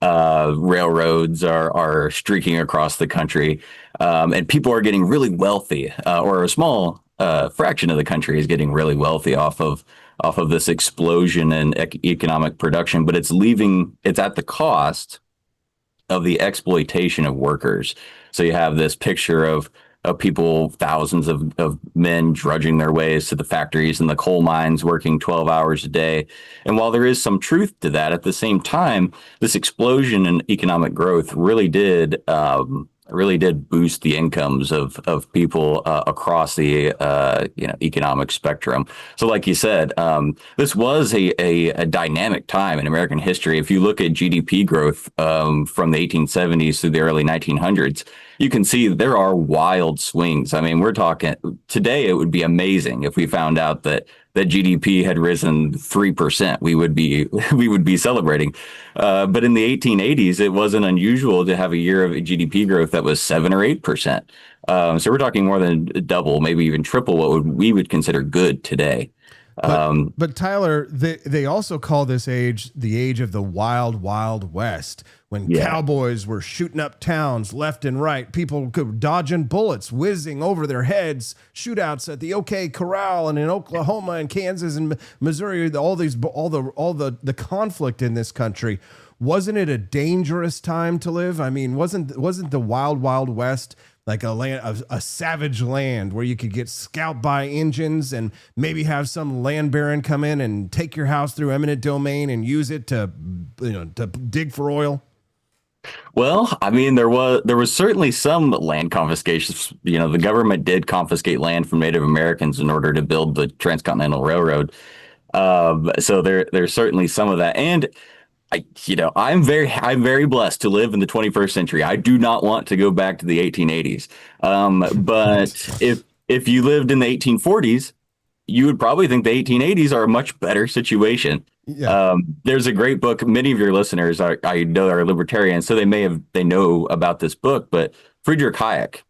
Railroads are streaking across the country, and people are getting really wealthy, or a small fraction of the country is getting really wealthy off of this explosion in economic production, but it's at the cost of the exploitation of workers. So you have this picture of people, thousands of men drudging their ways to the factories and the coal mines, working 12 hours a day. And while there is some truth to that, at the same time, this explosion in economic growth really did boost the incomes of people across the economic spectrum. So like you said, this was a dynamic time in American history. If you look at GDP growth from the 1870s through the early 1900s, you can see there are wild swings. I mean, we're talking today, it would be amazing if we found out that GDP had risen 3%. We would be celebrating. But in the 1880s, it wasn't unusual to have a year of GDP growth that was 7 or 8%. So we're talking more than double, maybe even triple what we would consider good today. But Tyler, they also call this age the age of the wild, wild west, when cowboys were shooting up towns left and right, people dodging bullets, whizzing over their heads, shootouts at the OK Corral and in Oklahoma and Kansas and Missouri, all the conflict in this country. Wasn't it a dangerous time to live? I mean, wasn't the wild, wild west like a savage land where you could get scalped by engines and maybe have some land baron come in and take your house through eminent domain and use it to dig for oil? Well, I mean, there was certainly some land confiscations. The government did confiscate land from Native Americans in order to build the Transcontinental Railroad. So there's certainly some of that. And I'm very blessed to live in the 21st century. I do not want to go back to the 1880s. But if you lived in the 1840s, you would probably think the 1880s are a much better situation. Yeah. There's a great book. Many of your listeners I know are libertarians, so they know about this book. But Friedrich Hayek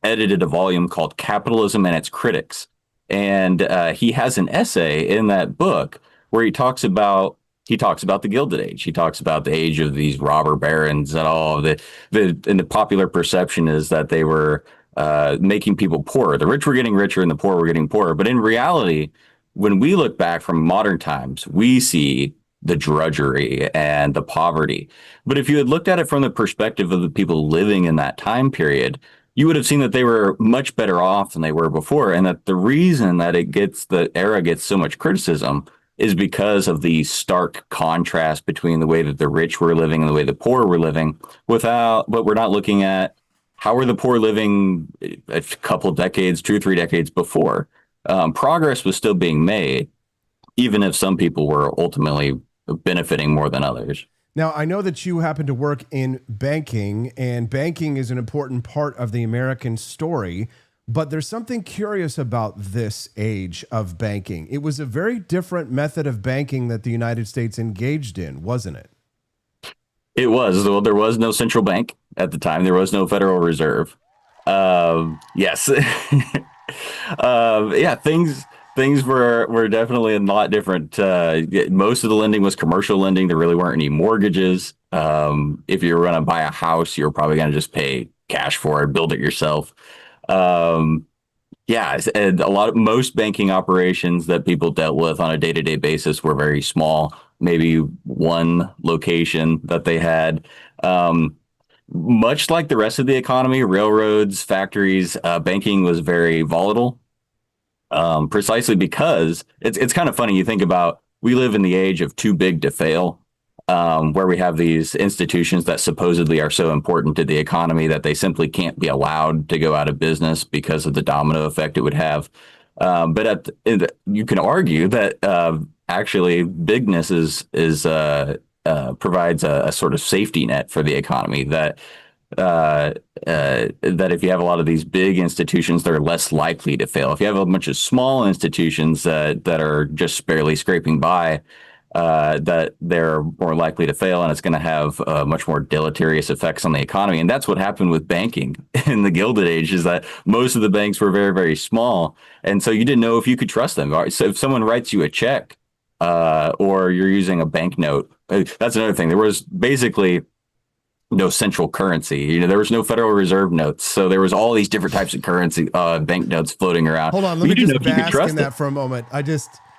edited a volume called Capitalism and Its Critics, and he has an essay in that book where he talks about the Gilded Age. He talks about the age of these robber barons and all. And the popular perception is that they were making people poorer. The rich were getting richer and the poor were getting poorer. But in reality, when we look back from modern times, we see the drudgery and the poverty. But if you had looked at it from the perspective of the people living in that time period, you would have seen that they were much better off than they were before. And that the reason that the era gets so much criticism is because of the stark contrast between the way that the rich were living and the way the poor were living, but we're not looking at how were the poor living a couple decades, 2-3 decades before. Progress was still being made, even if some people were ultimately benefiting more than others. Now, I know that you happen to work in banking, and banking is an important part of the American story. But there's something curious about this age of banking. It was a very different method of banking that the United States engaged in, wasn't it? It was. Well, there was no central bank at the time. There was no Federal Reserve. Yes. Things were definitely a lot different. Most of the lending was commercial lending. There really weren't any mortgages. If you were going to buy a house, you were probably going to just pay cash for it, build it yourself. Yeah, and most banking operations that people dealt with on a day-to-day basis were very small, maybe one location that they had. Much like the rest of the economy, railroads, factories, banking was very volatile, precisely because it's kind of funny. You think about, we live in the age of too big to fail, where we have these institutions that supposedly are so important to the economy that they simply can't be allowed to go out of business because of the domino effect it would have. But you can argue that actually bigness provides a sort of safety net for the economy, that if you have a lot of these big institutions, they're less likely to fail. If you have a bunch of small institutions that are just barely scraping by, that they're more likely to fail, and it's going to have much more deleterious effects on the economy. And that's what happened with banking in the Gilded Age, is that most of the banks were very, very small. And so you didn't know if you could trust them. So if someone writes you a check, or you're using a banknote, that's another thing. There was basically no central currency. There was no Federal Reserve notes. So there was all these different types of currency, banknotes floating around. Hold on, let me just bask in that for a moment.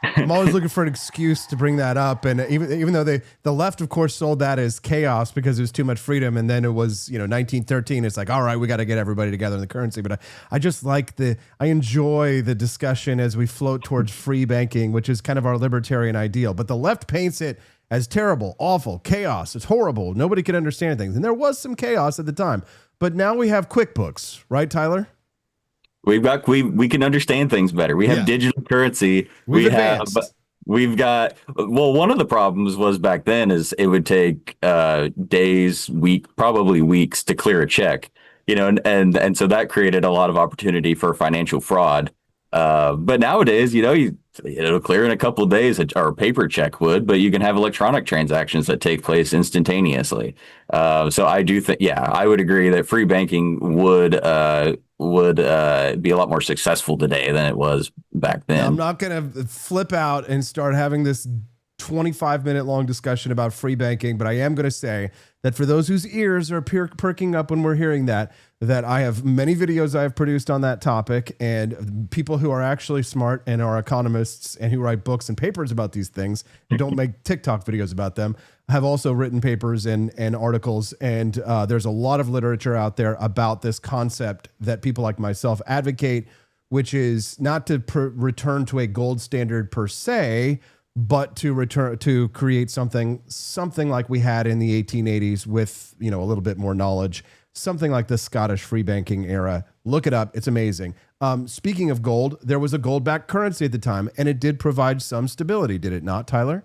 I'm always looking for an excuse to bring that up. And even though the left, of course, sold that as chaos because it was too much freedom. And then it was, 1913. It's like, all right, we got to get everybody together in the currency. But I just like I enjoy the discussion as we float towards free banking, which is kind of our libertarian ideal. But the left paints it as terrible, awful, chaos. It's horrible. Nobody could understand things. And there was some chaos at the time. But now we have QuickBooks, right, Tyler? We can understand things better. We have digital currency. We've got, one of the problems was back then is it would take days, probably weeks to clear a check, and so that created a lot of opportunity for financial fraud. But nowadays, it'll clear in a couple of days, or a paper check would, but you can have electronic transactions that take place instantaneously. So I do think, I would agree that free banking would be a lot more successful today than it was back then. I'm not going to flip out and start having this 25-minute long discussion about free banking, but I am going to say that for those whose ears are perking up when we're hearing that I have many videos I have produced on that topic, and people who are actually smart and are economists and who write books and papers about these things and don't make TikTok videos about them have also written papers and articles. And there's a lot of literature out there about this concept that people like myself advocate, which is not to return to a gold standard per se, but to create something like we had in the 1880s with, a little bit more knowledge, something like the Scottish free banking era. Look it up. It's amazing. Speaking of gold, there was a gold-backed currency at the time, and it did provide some stability, did it not, Tyler?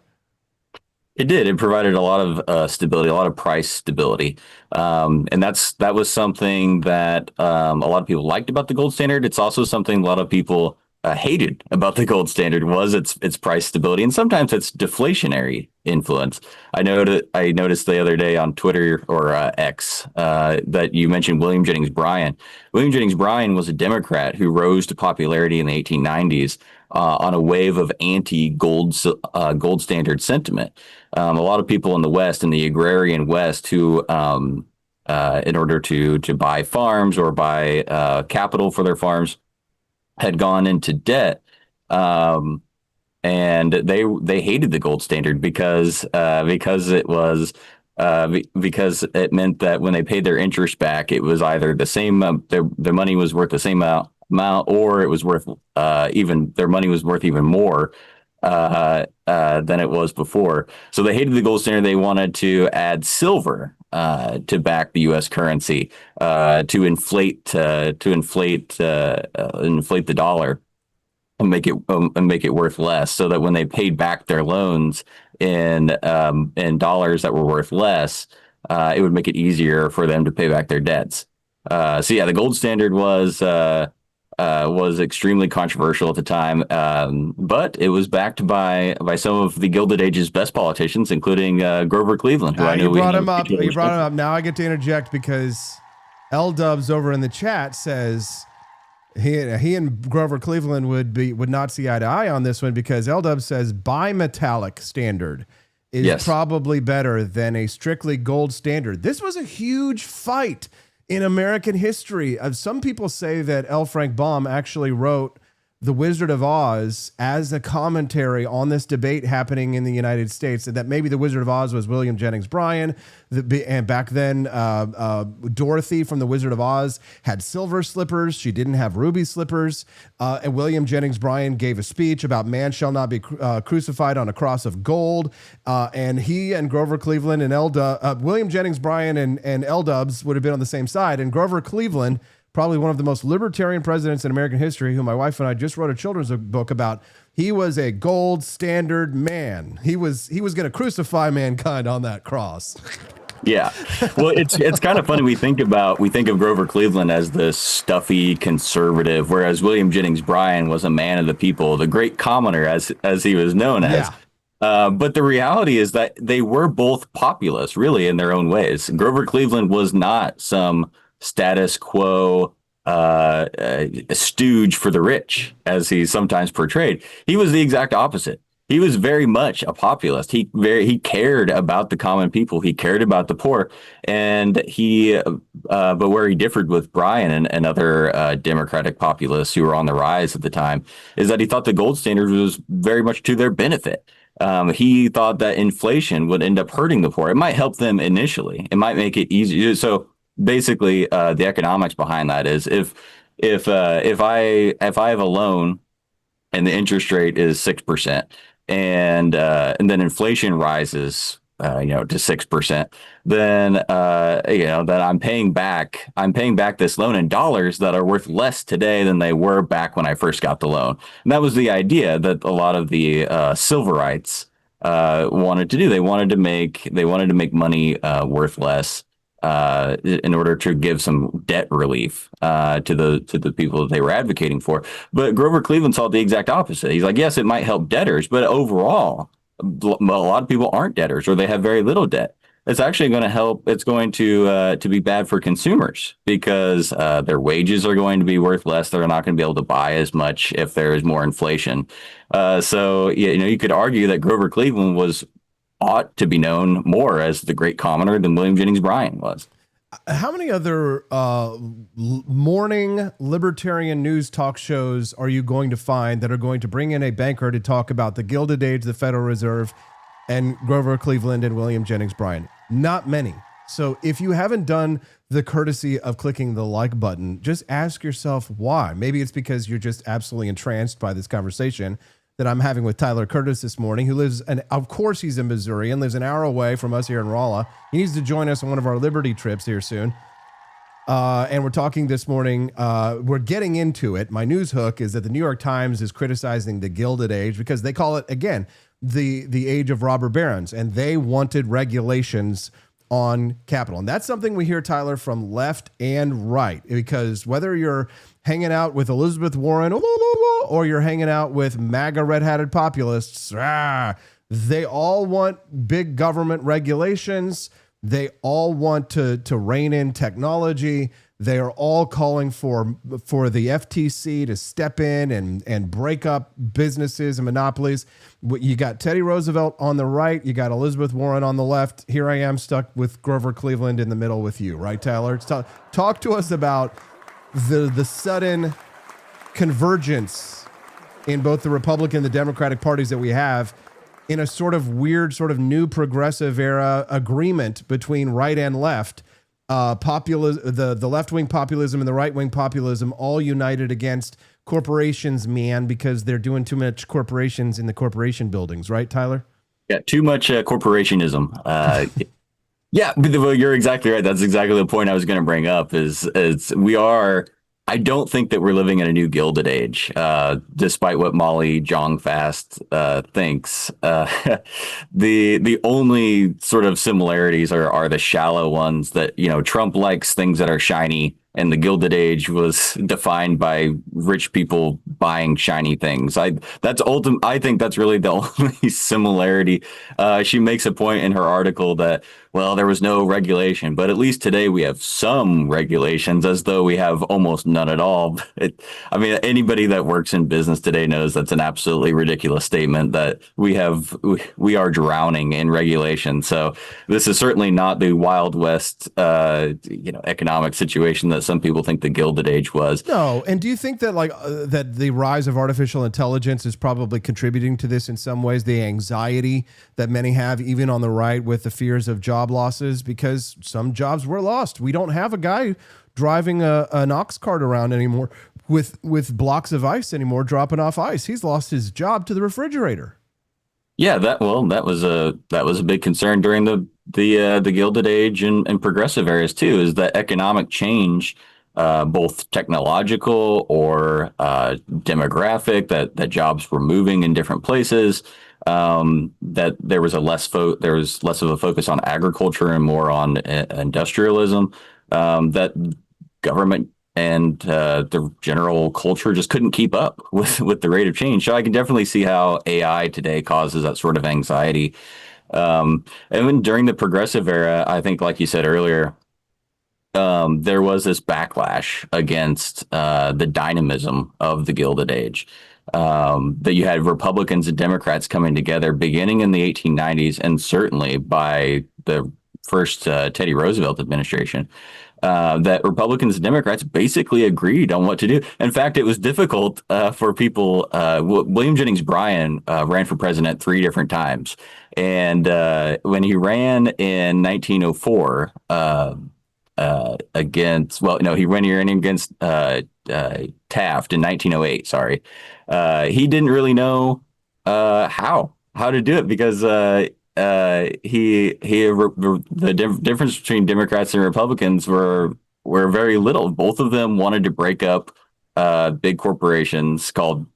It did. It provided a lot of stability, a lot of price stability. And that was something that a lot of people liked about the gold standard. It's also something a lot of people hated about the gold standard, was its price stability, and sometimes its deflationary influence. I noticed the other day on Twitter, or X, that you mentioned William Jennings Bryan. William Jennings Bryan was a Democrat who rose to popularity in the 1890s on a wave of anti-gold gold standard sentiment. A lot of people in the West, in the agrarian West, who in order to buy farms or buy capital for their farms, had gone into debt, and they hated the gold standard because it was because it meant that when they paid their interest back, it was either the same, their money was worth the same amount, or it was worth their money was worth even more than it was before. So they hated the gold standard. They wanted to add silver to back the U.S. currency, to inflate the dollar and make it worth less, so that when they paid back their loans in dollars that were worth less, it would make it easier for them to pay back their debts. The gold standard was extremely controversial at the time, but it was backed by some of the Gilded Age's best politicians, including Grover Cleveland, who I know you brought him up. You brought him up. Now I get to interject because L-Dubs over in the chat says he and Grover Cleveland would not see eye to eye on this one, because L-Dubs says bimetallic standard is probably better than a strictly gold standard. This was a huge fight in American history. Some people say that L. Frank Baum actually wrote The Wizard of Oz as a commentary on this debate happening in the United States, and that maybe The Wizard of Oz was William Jennings Bryan. And back then, Dorothy from The Wizard of Oz had silver slippers. She didn't have ruby slippers. And William Jennings Bryan gave a speech about man shall not be crucified on a cross of gold. And he and Grover Cleveland and William Jennings Bryan and L-Dubs would have been on the same side. And Grover Cleveland, probably one of the most libertarian presidents in American history, who my wife and I just wrote a children's book about. He was a gold standard man. He was going to crucify mankind on that cross. Yeah. Well, it's kind of funny. We think of Grover Cleveland as this stuffy conservative, whereas William Jennings Bryan was a man of the people, the great commoner, as he was known as. But the reality is that they were both populist, really, in their own ways. Grover Cleveland was not some status quo stooge for the rich, as he's sometimes portrayed. He was the exact opposite. He was very much a populist. He cared about the common people. He cared about the poor, and but where he differed with Bryan and other Democratic populists who were on the rise at the time is that he thought the gold standard was very much to their benefit. He thought that inflation would end up hurting the poor. It might help them initially. It might make it easier. So basically, the economics behind that is if I have a loan and the interest rate is 6%, and then inflation rises, to 6%, then I'm paying back this loan in dollars that are worth less today than they were back when I first got the loan. And that was the idea that a lot of the Silverites wanted to do. They wanted to make money worth less in order to give some debt relief to the people that they were advocating for. But Grover Cleveland saw the exact opposite. He's like, yes, it might help debtors, but overall, a lot of people aren't debtors, or they have very little debt. It's actually going to help. It's going to be bad for consumers because their wages are going to be worth less. They're not going to be able to buy as much if there is more inflation. So you could argue that Grover Cleveland ought to be known more as the great commoner than William Jennings Bryan was. How many other morning libertarian news talk shows are you going to find that are going to bring in a banker to talk about the Gilded Age, the Federal Reserve, and Grover Cleveland and William Jennings Bryan? Not many. So if you haven't done the courtesy of clicking the like button, just ask yourself why. Maybe it's because you're just absolutely entranced by this conversation that I'm having with Tyler Curtis this morning, who lives, and of course he's in Missouri and lives an hour away from us here in Rolla. He needs to join us on one of our Liberty trips here soon. And we're talking this morning, we're getting into it. My news hook is that the New York Times is criticizing the Gilded Age because they call it, again, the age of robber barons, and they wanted regulations on capital. And that's something we hear, Tyler, from left and right, because whether you're hanging out with Elizabeth Warren or you're hanging out with MAGA red-hatted populists, they all want big government regulations. They all want to rein in technology. They are all calling for the FTC to step in and break up businesses and monopolies. You got Teddy Roosevelt on the right. You got Elizabeth Warren on the left. Here I am stuck with Grover Cleveland in the middle with you, right, Tyler? Talk to us about the sudden convergence in both the Republican and the Democratic parties that we have in a sort of weird, sort of new progressive era agreement between right and left. The left-wing populism and the right-wing populism all united against corporations, man, because they're doing too much corporations in the corporation buildings, right, Tyler? Yeah, too much corporationism. Yeah, you're exactly right. That's exactly the point I was going to bring up is I don't think that we're living in a new Gilded Age, despite what Molly Jong-Fast thinks. The only sort of similarities are the shallow ones that, Trump likes things that are shiny, and the Gilded Age was defined by rich people buying shiny things. I think that's really the only similarity. She makes a point in her article that, well, there was no regulation, but at least today we have some regulations, as though we have almost none at all. I mean, anybody that works in business today knows that's an absolutely ridiculous statement, that we are drowning in regulation. So this is certainly not the Wild West, economic situation that some people think the Gilded Age was. No, and do you think that that the rise of artificial intelligence is probably contributing to this in some ways? The anxiety that many have, even on the right, with the fears of job losses, because some jobs were lost. We don't have a guy driving an ox cart around anymore with blocks of ice anymore, dropping off ice. He's lost his job to the refrigerator. Yeah, that was a big concern during the Gilded Age and progressive eras too, is that economic change, both technological or demographic, that jobs were moving in different places. That there was less of a focus on agriculture and more on industrialism. That government and the general culture just couldn't keep up with the rate of change. So I can definitely see how AI today causes that sort of anxiety. And then during the progressive era, I think, like you said earlier, there was this backlash against the dynamism of the Gilded Age. That you had Republicans and Democrats coming together beginning in the 1890s, and certainly by the first Teddy Roosevelt administration, that Republicans and Democrats basically agreed on what to do. In fact, it was difficult for people. William Jennings Bryan ran for president 3 different times. And when he ran in 1904, he ran against Taft in 1908. Sorry. He didn't really know how to do it, because the difference between Democrats and Republicans were very little. Both of them wanted to break up big corporations called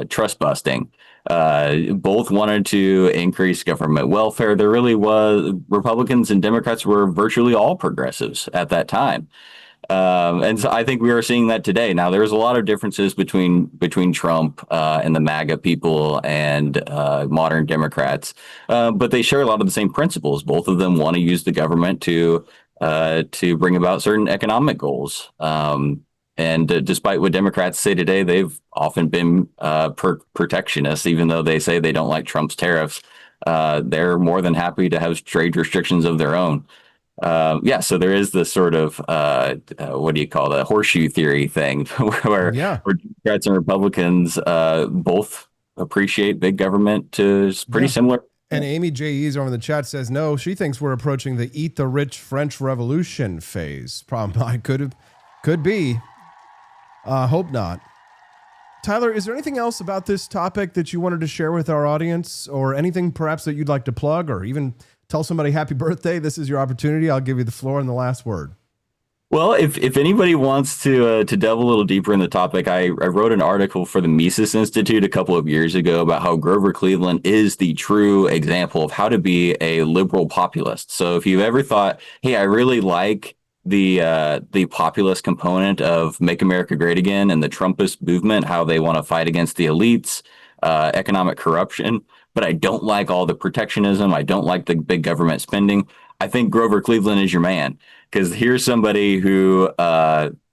trust busting. Both wanted to increase government welfare. There really was, Republicans and Democrats were virtually all progressives at that time. And so I think we are seeing that today. Now, there's a lot of differences between Trump and the MAGA people and modern Democrats, but they share a lot of the same principles. Both of them want to use the government to bring about certain economic goals. And despite what Democrats say today, they've often been protectionists, even though they say they don't like Trump's tariffs. They're more than happy to have trade restrictions of their own. So there is this sort of horseshoe theory thing where Democrats and Republicans both appreciate big government to pretty similar. And Amy J. E's over in the chat says, no, she thinks we're approaching the eat the rich French Revolution phase. Problem could be. Hope not. Tyler, is there anything else about this topic that you wanted to share with our audience, or anything perhaps that you'd like to plug, or even tell somebody happy birthday? This is your opportunity. I'll give you the floor and the last word. Well, if anybody wants to delve a little deeper in the topic, I wrote an article for the Mises Institute a couple of years ago about how Grover Cleveland is the true example of how to be a liberal populist. So if you've ever thought, hey, I really like the populist component of Make America Great Again and the Trumpist movement, how they want to fight against the elites, economic corruption, but I don't like all the protectionism, I don't like the big government spending, I think Grover Cleveland is your man, because here's somebody who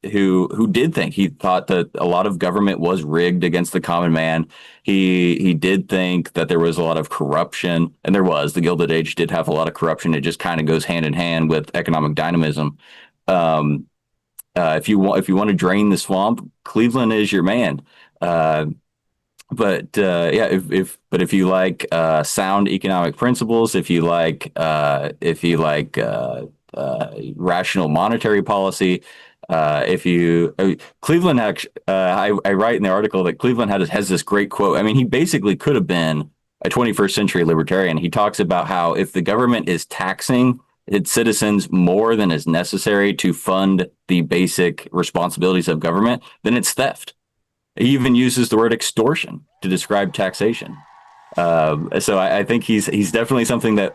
did think, he thought that a lot of government was rigged against the common man. He did think that there was a lot of corruption, and there was. The Gilded Age did have a lot of corruption. It just kind of goes hand in hand with economic dynamism. If you want to drain the swamp, Cleveland is your man. But if you like sound economic principles, if you like rational monetary policy, Cleveland actually, I write in the article that Cleveland has this great quote. I mean, he basically could have been a 21st century libertarian. He talks about how if the government is taxing its citizens more than is necessary to fund the basic responsibilities of government, then it's theft. He even uses the word extortion to describe taxation. So I think he's definitely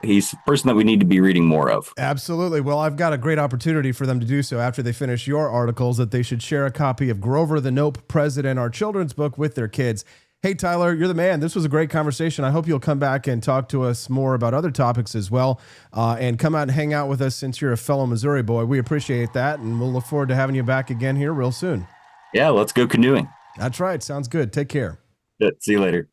he's a person that we need to be reading more of. Absolutely. Well, I've got a great opportunity for them to do so after they finish your articles, that they should share a copy of Grover the Nope President, our children's book, with their kids. Hey, Tyler, you're the man. This was a great conversation. I hope you'll come back and talk to us more about other topics as well, and come out and hang out with us since you're a fellow Missouri boy. We appreciate that, and we'll look forward to having you back again here real soon. Yeah, let's go canoeing. That's right. Sounds good. Take care. Good. See you later.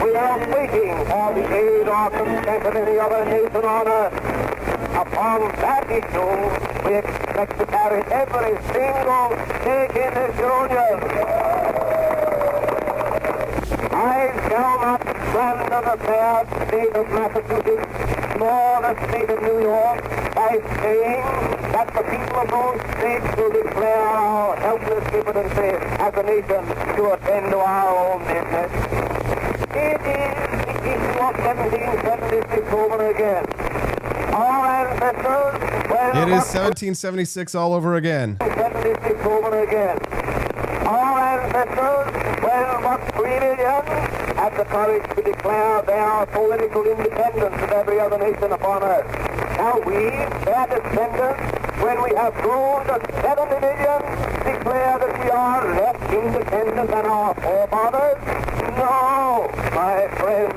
Without waiting for the aid or consent of any other nation on earth. Upon that issue, we expect to carry every single stake in this union. I shall not slander the fair state of Massachusetts, nor the state of New York, by saying that the people of those states will declare our helpless impotency as a nation to attend to our own business. It is the issue of 1776 over again. Our ancestors... It is 1776 all over again. 1776 over again. Our ancestors, well, but 3 million, had the courage to declare their political independence of every other nation upon earth. Now we, their descendants, when we have grown to 70 million, declare that we are less independent than our forefathers? No, my friends,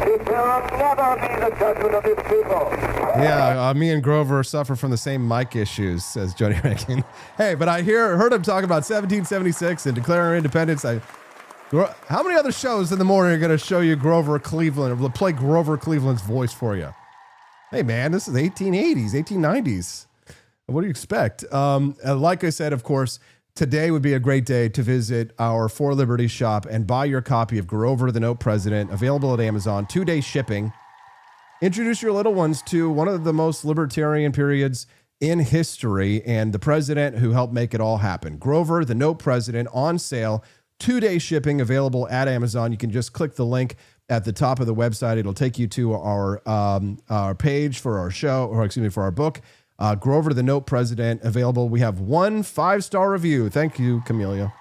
it will never be the judgment of this people. Yeah, me and Grover suffer from the same mic issues, says Jody Rankin. Hey, but I heard him talking about 1776 and declaring our independence. How many other shows in the morning are going to show you Grover Cleveland, or play Grover Cleveland's voice for you? Hey, man, this is 1880s, 1890s. What do you expect? Like I said, of course, today would be a great day to visit our For Liberty shop and buy your copy of Grover the Note President, available at Amazon, 2-day shipping. Introduce your little ones to one of the most libertarian periods in history and the president who helped make it all happen. Grover the Note President, on sale, 2-day shipping, available at Amazon. You can just click the link at the top of the website. It'll take you to our page for our show, or excuse me, for our book. Grover the Note President, available. We have 1 5-star review. Thank you, Camellia.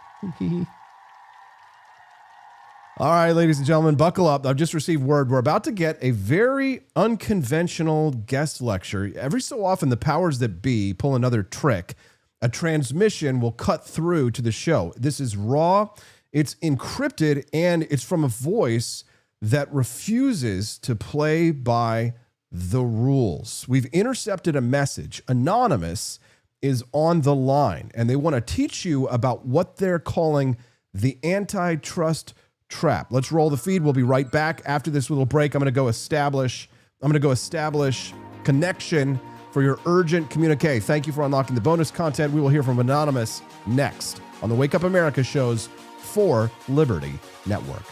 All right, ladies and gentlemen, buckle up. I've just received word. We're about to get a very unconventional guest lecture. Every so often, the powers that be pull another trick. A transmission will cut through to the show. This is raw, it's encrypted, and it's from a voice that refuses to play by the rules. We've intercepted a message. Anonymous is on the line, and they want to teach you about what they're calling the antitrust trap. Let's roll the feed. We'll be right back after this little break. I'm going to go establish connection for your urgent communique. Thank you for unlocking the bonus content. We will hear from Anonymous next on the Wake Up America show's For Liberty Network.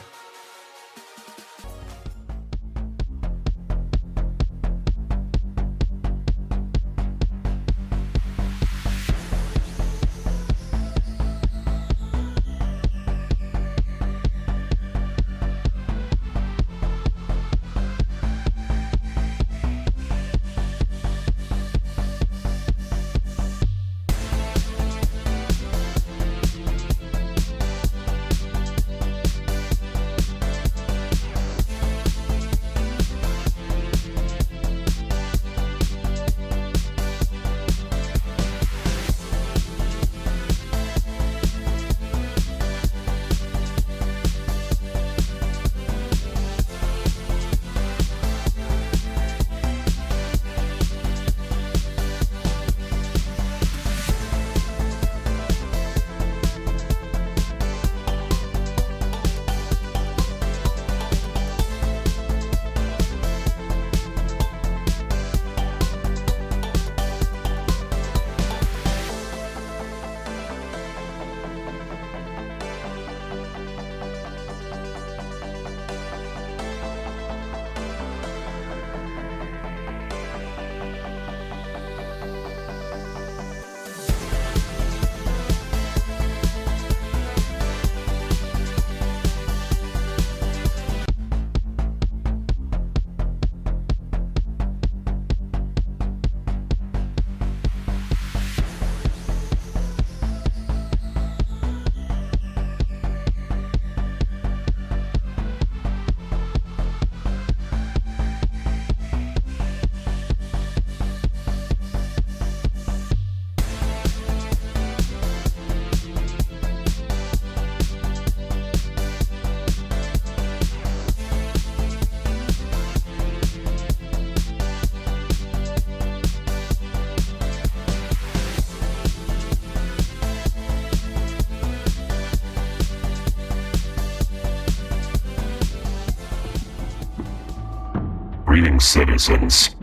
working citizens.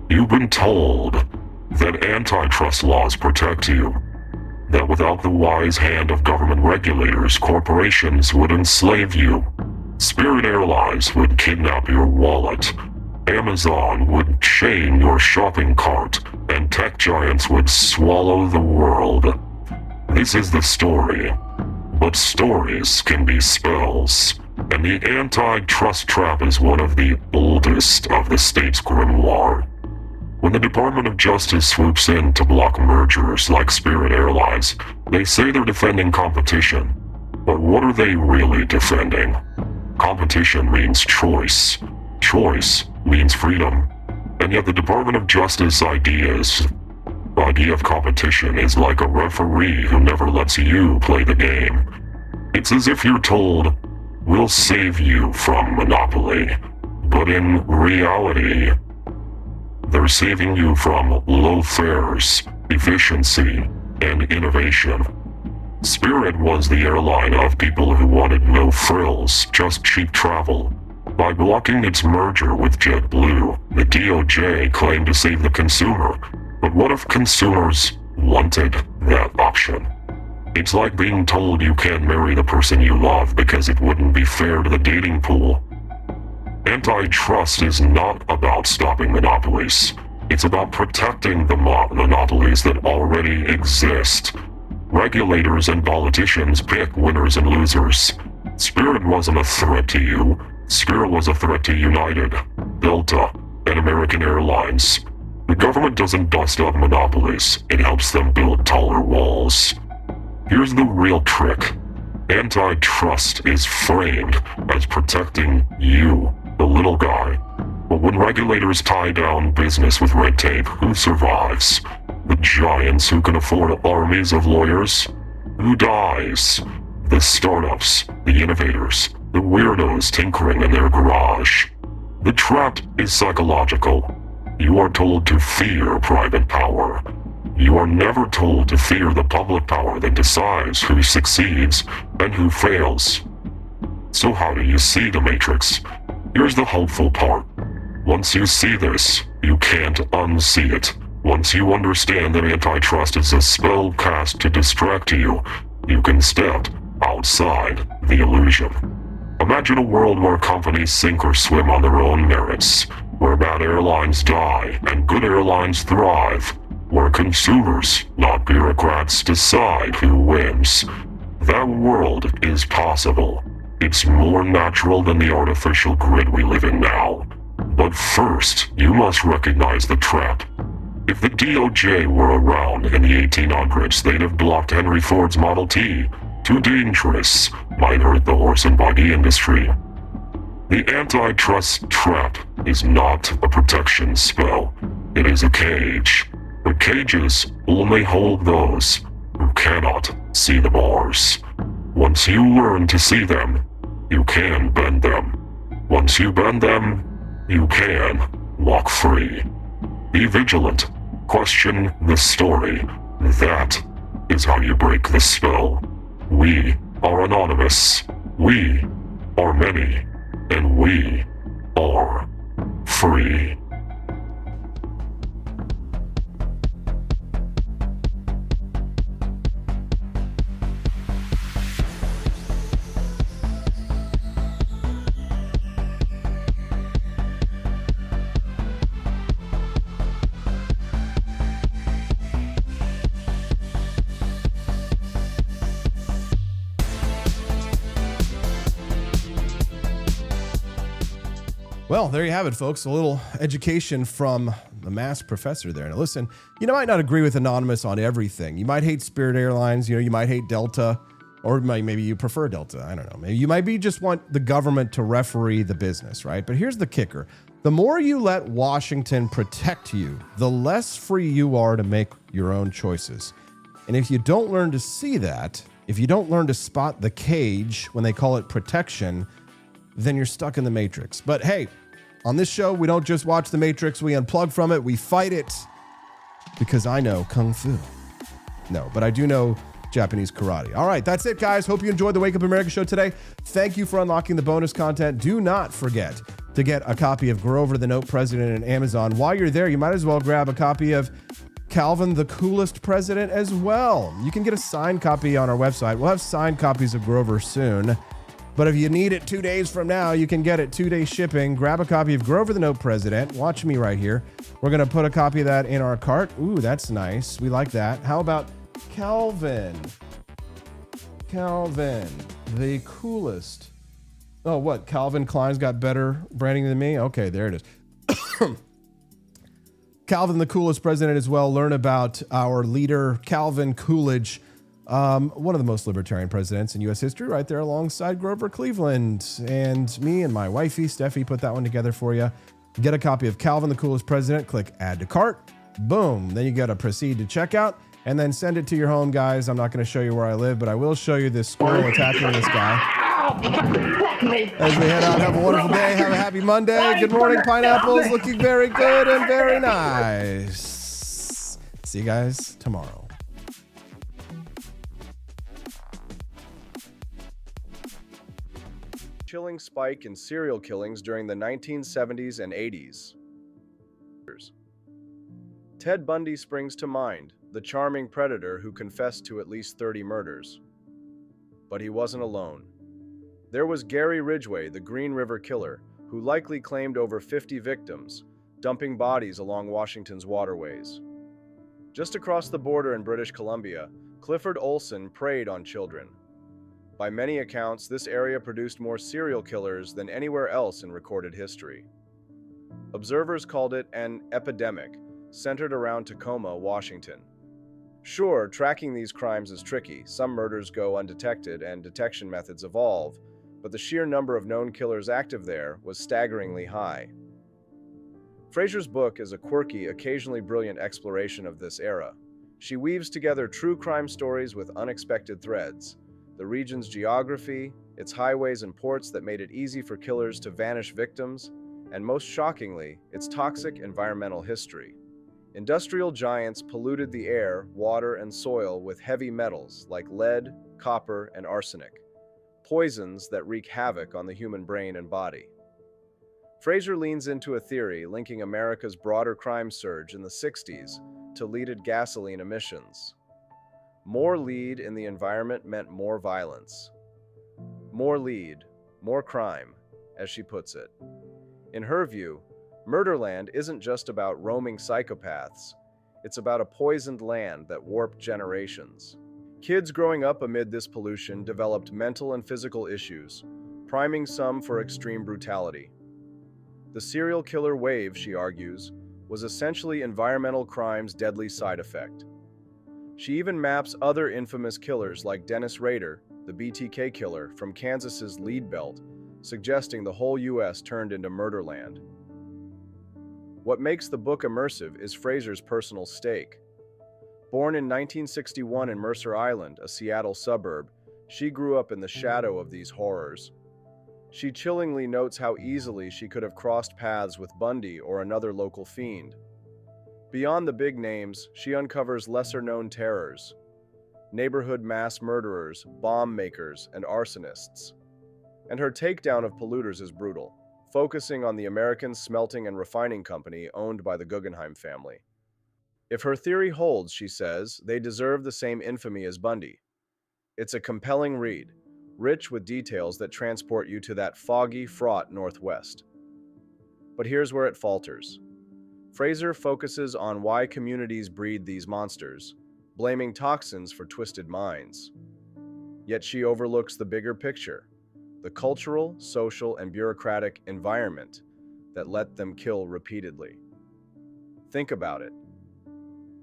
You've been told that antitrust laws protect you, that without the wise hand of government regulators, corporations would enslave you. Spirit Airlines would kidnap your wallet. Amazon would chain your shopping cart, and tech giants would swallow the world. This is the story. But stories can be spells, and the antitrust trap is one of the oldest of the state's grimoire. When the Department of Justice swoops in to block mergers like Spirit Airlines, they say they're defending competition. But what are they really defending? Competition means choice. Choice means freedom. And yet the Department of Justice idea of competition is like a referee who never lets you play the game. It's as if you're told, we'll save you from monopoly. But in reality, they're saving you from low fares, efficiency, and innovation. Spirit was the airline of people who wanted no frills, just cheap travel. By blocking its merger with JetBlue, the DOJ claimed to save the consumer. But what if consumers wanted that option? It's like being told you can't marry the person you love because it wouldn't be fair to the dating pool. Antitrust is not about stopping monopolies. It's about protecting the monopolies that already exist. Regulators and politicians pick winners and losers. Spirit wasn't a threat to you. Spirit was a threat to United, Delta, and American Airlines. The government doesn't bust up monopolies. It helps them build taller walls. Here's the real trick. Antitrust is framed as protecting you, the little guy. But when regulators tie down business with red tape, who survives? The giants who can afford armies of lawyers? Who dies? The startups, the innovators, the weirdos tinkering in their garage. The trap is psychological. You are told to fear private power. You are never told to fear the public power that decides who succeeds and who fails. So how do you see the Matrix? Here's the hopeful part. Once you see this, you can't unsee it. Once you understand that antitrust is a spell cast to distract you, you can step outside the illusion. Imagine a world where companies sink or swim on their own merits, where bad airlines die and good airlines thrive, where consumers, not bureaucrats, decide who wins. That world is possible. It's more natural than the artificial grid we live in now. But first, you must recognize the trap. If the DOJ were around in the 1800s, they'd have blocked Henry Ford's Model T. Too dangerous, might hurt the horse and buggy industry. The antitrust trap is not a protection spell. It is a cage. But cages only hold those who cannot see the bars. Once you learn to see them, you can bend them. Once you bend them, you can walk free. Be vigilant. Question the story. That is how you break the spell. We are anonymous. We are many. And we are free. Well, there you have it, folks. A little education from the masked professor there. Now, listen, you might not agree with Anonymous on everything. You might hate Spirit Airlines. You might hate Delta, or maybe you prefer Delta. I don't know. Maybe you might just want the government to referee the business, right? But here's the kicker. The more you let Washington protect you, the less free you are to make your own choices. And if you don't learn to see that, if you don't learn to spot the cage when they call it protection, then you're stuck in the Matrix. But hey, on this show, we don't just watch the Matrix, we unplug from it, we fight it, because I know Kung Fu. No, but I do know Japanese karate. All right, that's it, guys. Hope you enjoyed the Wake Up America show today. Thank you for unlocking the bonus content. Do not forget, to get a copy of Grover the Note President on Amazon. While you're there, you might as well grab a copy of Calvin the Coolest President as well. You can get a signed copy on our website. We'll have signed copies of Grover soon. But if you need it 2 days from now, you can get it 2-day shipping. Grab a copy of Grover the Note President. Watch me right here. We're going to put a copy of that in our cart. Ooh, that's nice. We like that. How about Calvin? Calvin, the coolest. Oh, what? Calvin Klein's got better branding than me? Okay, there it is. Calvin, the Coolest President as well. Learn about our leader, Calvin Coolidge, one of the most libertarian presidents in U.S. history, right there alongside Grover Cleveland. And me and my wifey, Steffi, put that one together for you. Get a copy of Calvin, the Coolest President. Click Add to Cart. Boom. Then you got to proceed to checkout and then send it to your home, guys. I'm not going to show you where I live, but I will show you this squirrel attacking this guy. As we head out, have a wonderful day. Have a happy Monday. Good morning, pineapples. Looking very good and very nice. See you guys tomorrow. Chilling spike in serial killings during the 1970s and 80s. Ted Bundy springs to mind, the charming predator who confessed to at least 30 murders. But he wasn't alone. There was Gary Ridgway, the Green River Killer, who likely claimed over 50 victims, dumping bodies along Washington's waterways. Just across the border in British Columbia, Clifford Olson preyed on children. By many accounts, this area produced more serial killers than anywhere else in recorded history. Observers called it an epidemic, centered around Tacoma, Washington. Sure, tracking these crimes is tricky. Some murders go undetected and detection methods evolve, but the sheer number of known killers active there was staggeringly high. Fraser's book is a quirky, occasionally brilliant exploration of this era. She weaves together true crime stories with unexpected threads, the region's geography, its highways and ports that made it easy for killers to vanish victims, and most shockingly, its toxic environmental history. Industrial giants polluted the air, water, and soil with heavy metals like lead, copper, and arsenic, poisons that wreak havoc on the human brain and body. Fraser leans into a theory linking America's broader crime surge in the 60s to leaded gasoline emissions. More lead in the environment meant more violence. More lead, more crime, as she puts it. In her view, Murderland isn't just about roaming psychopaths. It's about a poisoned land that warped generations. Kids growing up amid this pollution developed mental and physical issues, priming some for extreme brutality. The serial killer wave, she argues, was essentially environmental crime's deadly side effect. She even maps other infamous killers like Dennis Rader, the BTK killer from Kansas's Lead Belt, suggesting the whole U.S. turned into Murderland. What makes the book immersive is Fraser's personal stake. Born in 1961 in Mercer Island, a Seattle suburb, she grew up in the shadow of these horrors. She chillingly notes how easily she could have crossed paths with Bundy or another local fiend. Beyond the big names, she uncovers lesser-known terrors: neighborhood mass murderers, bomb makers, and arsonists. And her takedown of polluters is brutal, focusing on the American Smelting and Refining Company owned by the Guggenheim family. If her theory holds, she says, they deserve the same infamy as Bundy. It's a compelling read, rich with details that transport you to that foggy, fraught Northwest. But here's where it falters. Fraser focuses on why communities breed these monsters, blaming toxins for twisted minds. Yet she overlooks the bigger picture, the cultural, social, and bureaucratic environment that let them kill repeatedly. Think about it.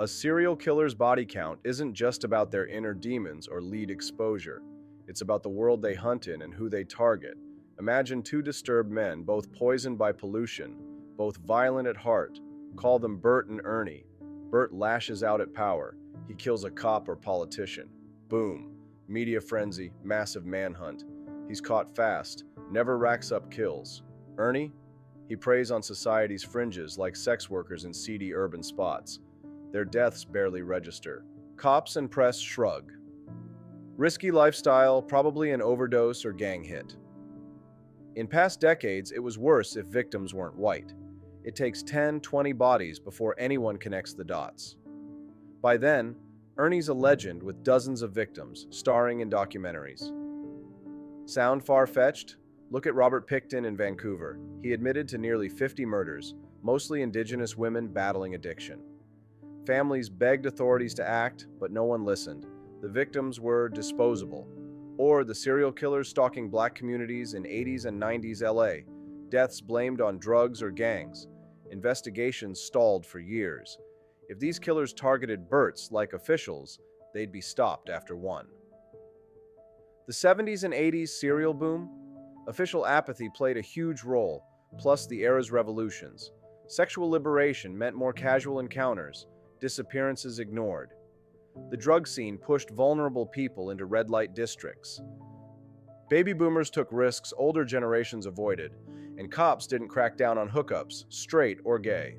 A serial killer's body count isn't just about their inner demons or lead exposure. It's about the world they hunt in and who they target. Imagine two disturbed men, both poisoned by pollution, both violent at heart. Call them Bert and Ernie. Bert lashes out at power. He kills a cop or politician. Boom. Media frenzy, massive manhunt. He's caught fast, never racks up kills. Ernie? He preys on society's fringes like sex workers in seedy urban spots. Their deaths barely register. Cops and press shrug. Risky lifestyle, probably an overdose or gang hit. In past decades, it was worse if victims weren't white. It takes 10, 20 bodies before anyone connects the dots. By then, Ernie's a legend with dozens of victims, starring in documentaries. Sound far-fetched? Look at Robert Pickton in Vancouver. He admitted to nearly 50 murders, mostly Indigenous women battling addiction. Families begged authorities to act, but no one listened. The victims were disposable. Or the serial killers stalking black communities in 80s and 90s LA. Deaths blamed on drugs or gangs. Investigations stalled for years. If these killers targeted Berts like officials, they'd be stopped after one. The 70s and 80s serial boom? Official apathy played a huge role, plus the era's revolutions. Sexual liberation meant more casual encounters, disappearances ignored. The drug scene pushed vulnerable people into red light districts. Baby boomers took risks older generations avoided, and cops didn't crack down on hookups, straight or gay.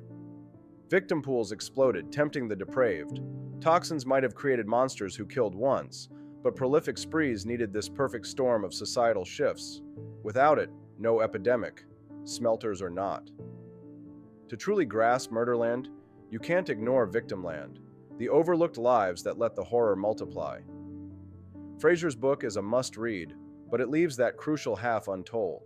Victim pools exploded, tempting the depraved. Toxins might have created monsters who killed once, but prolific sprees needed this perfect storm of societal shifts. Without it, no epidemic, smelters or not. To truly grasp Murderland, you can't ignore Victimland, the overlooked lives that let the horror multiply. Fraser's book is a must-read, but it leaves that crucial half untold.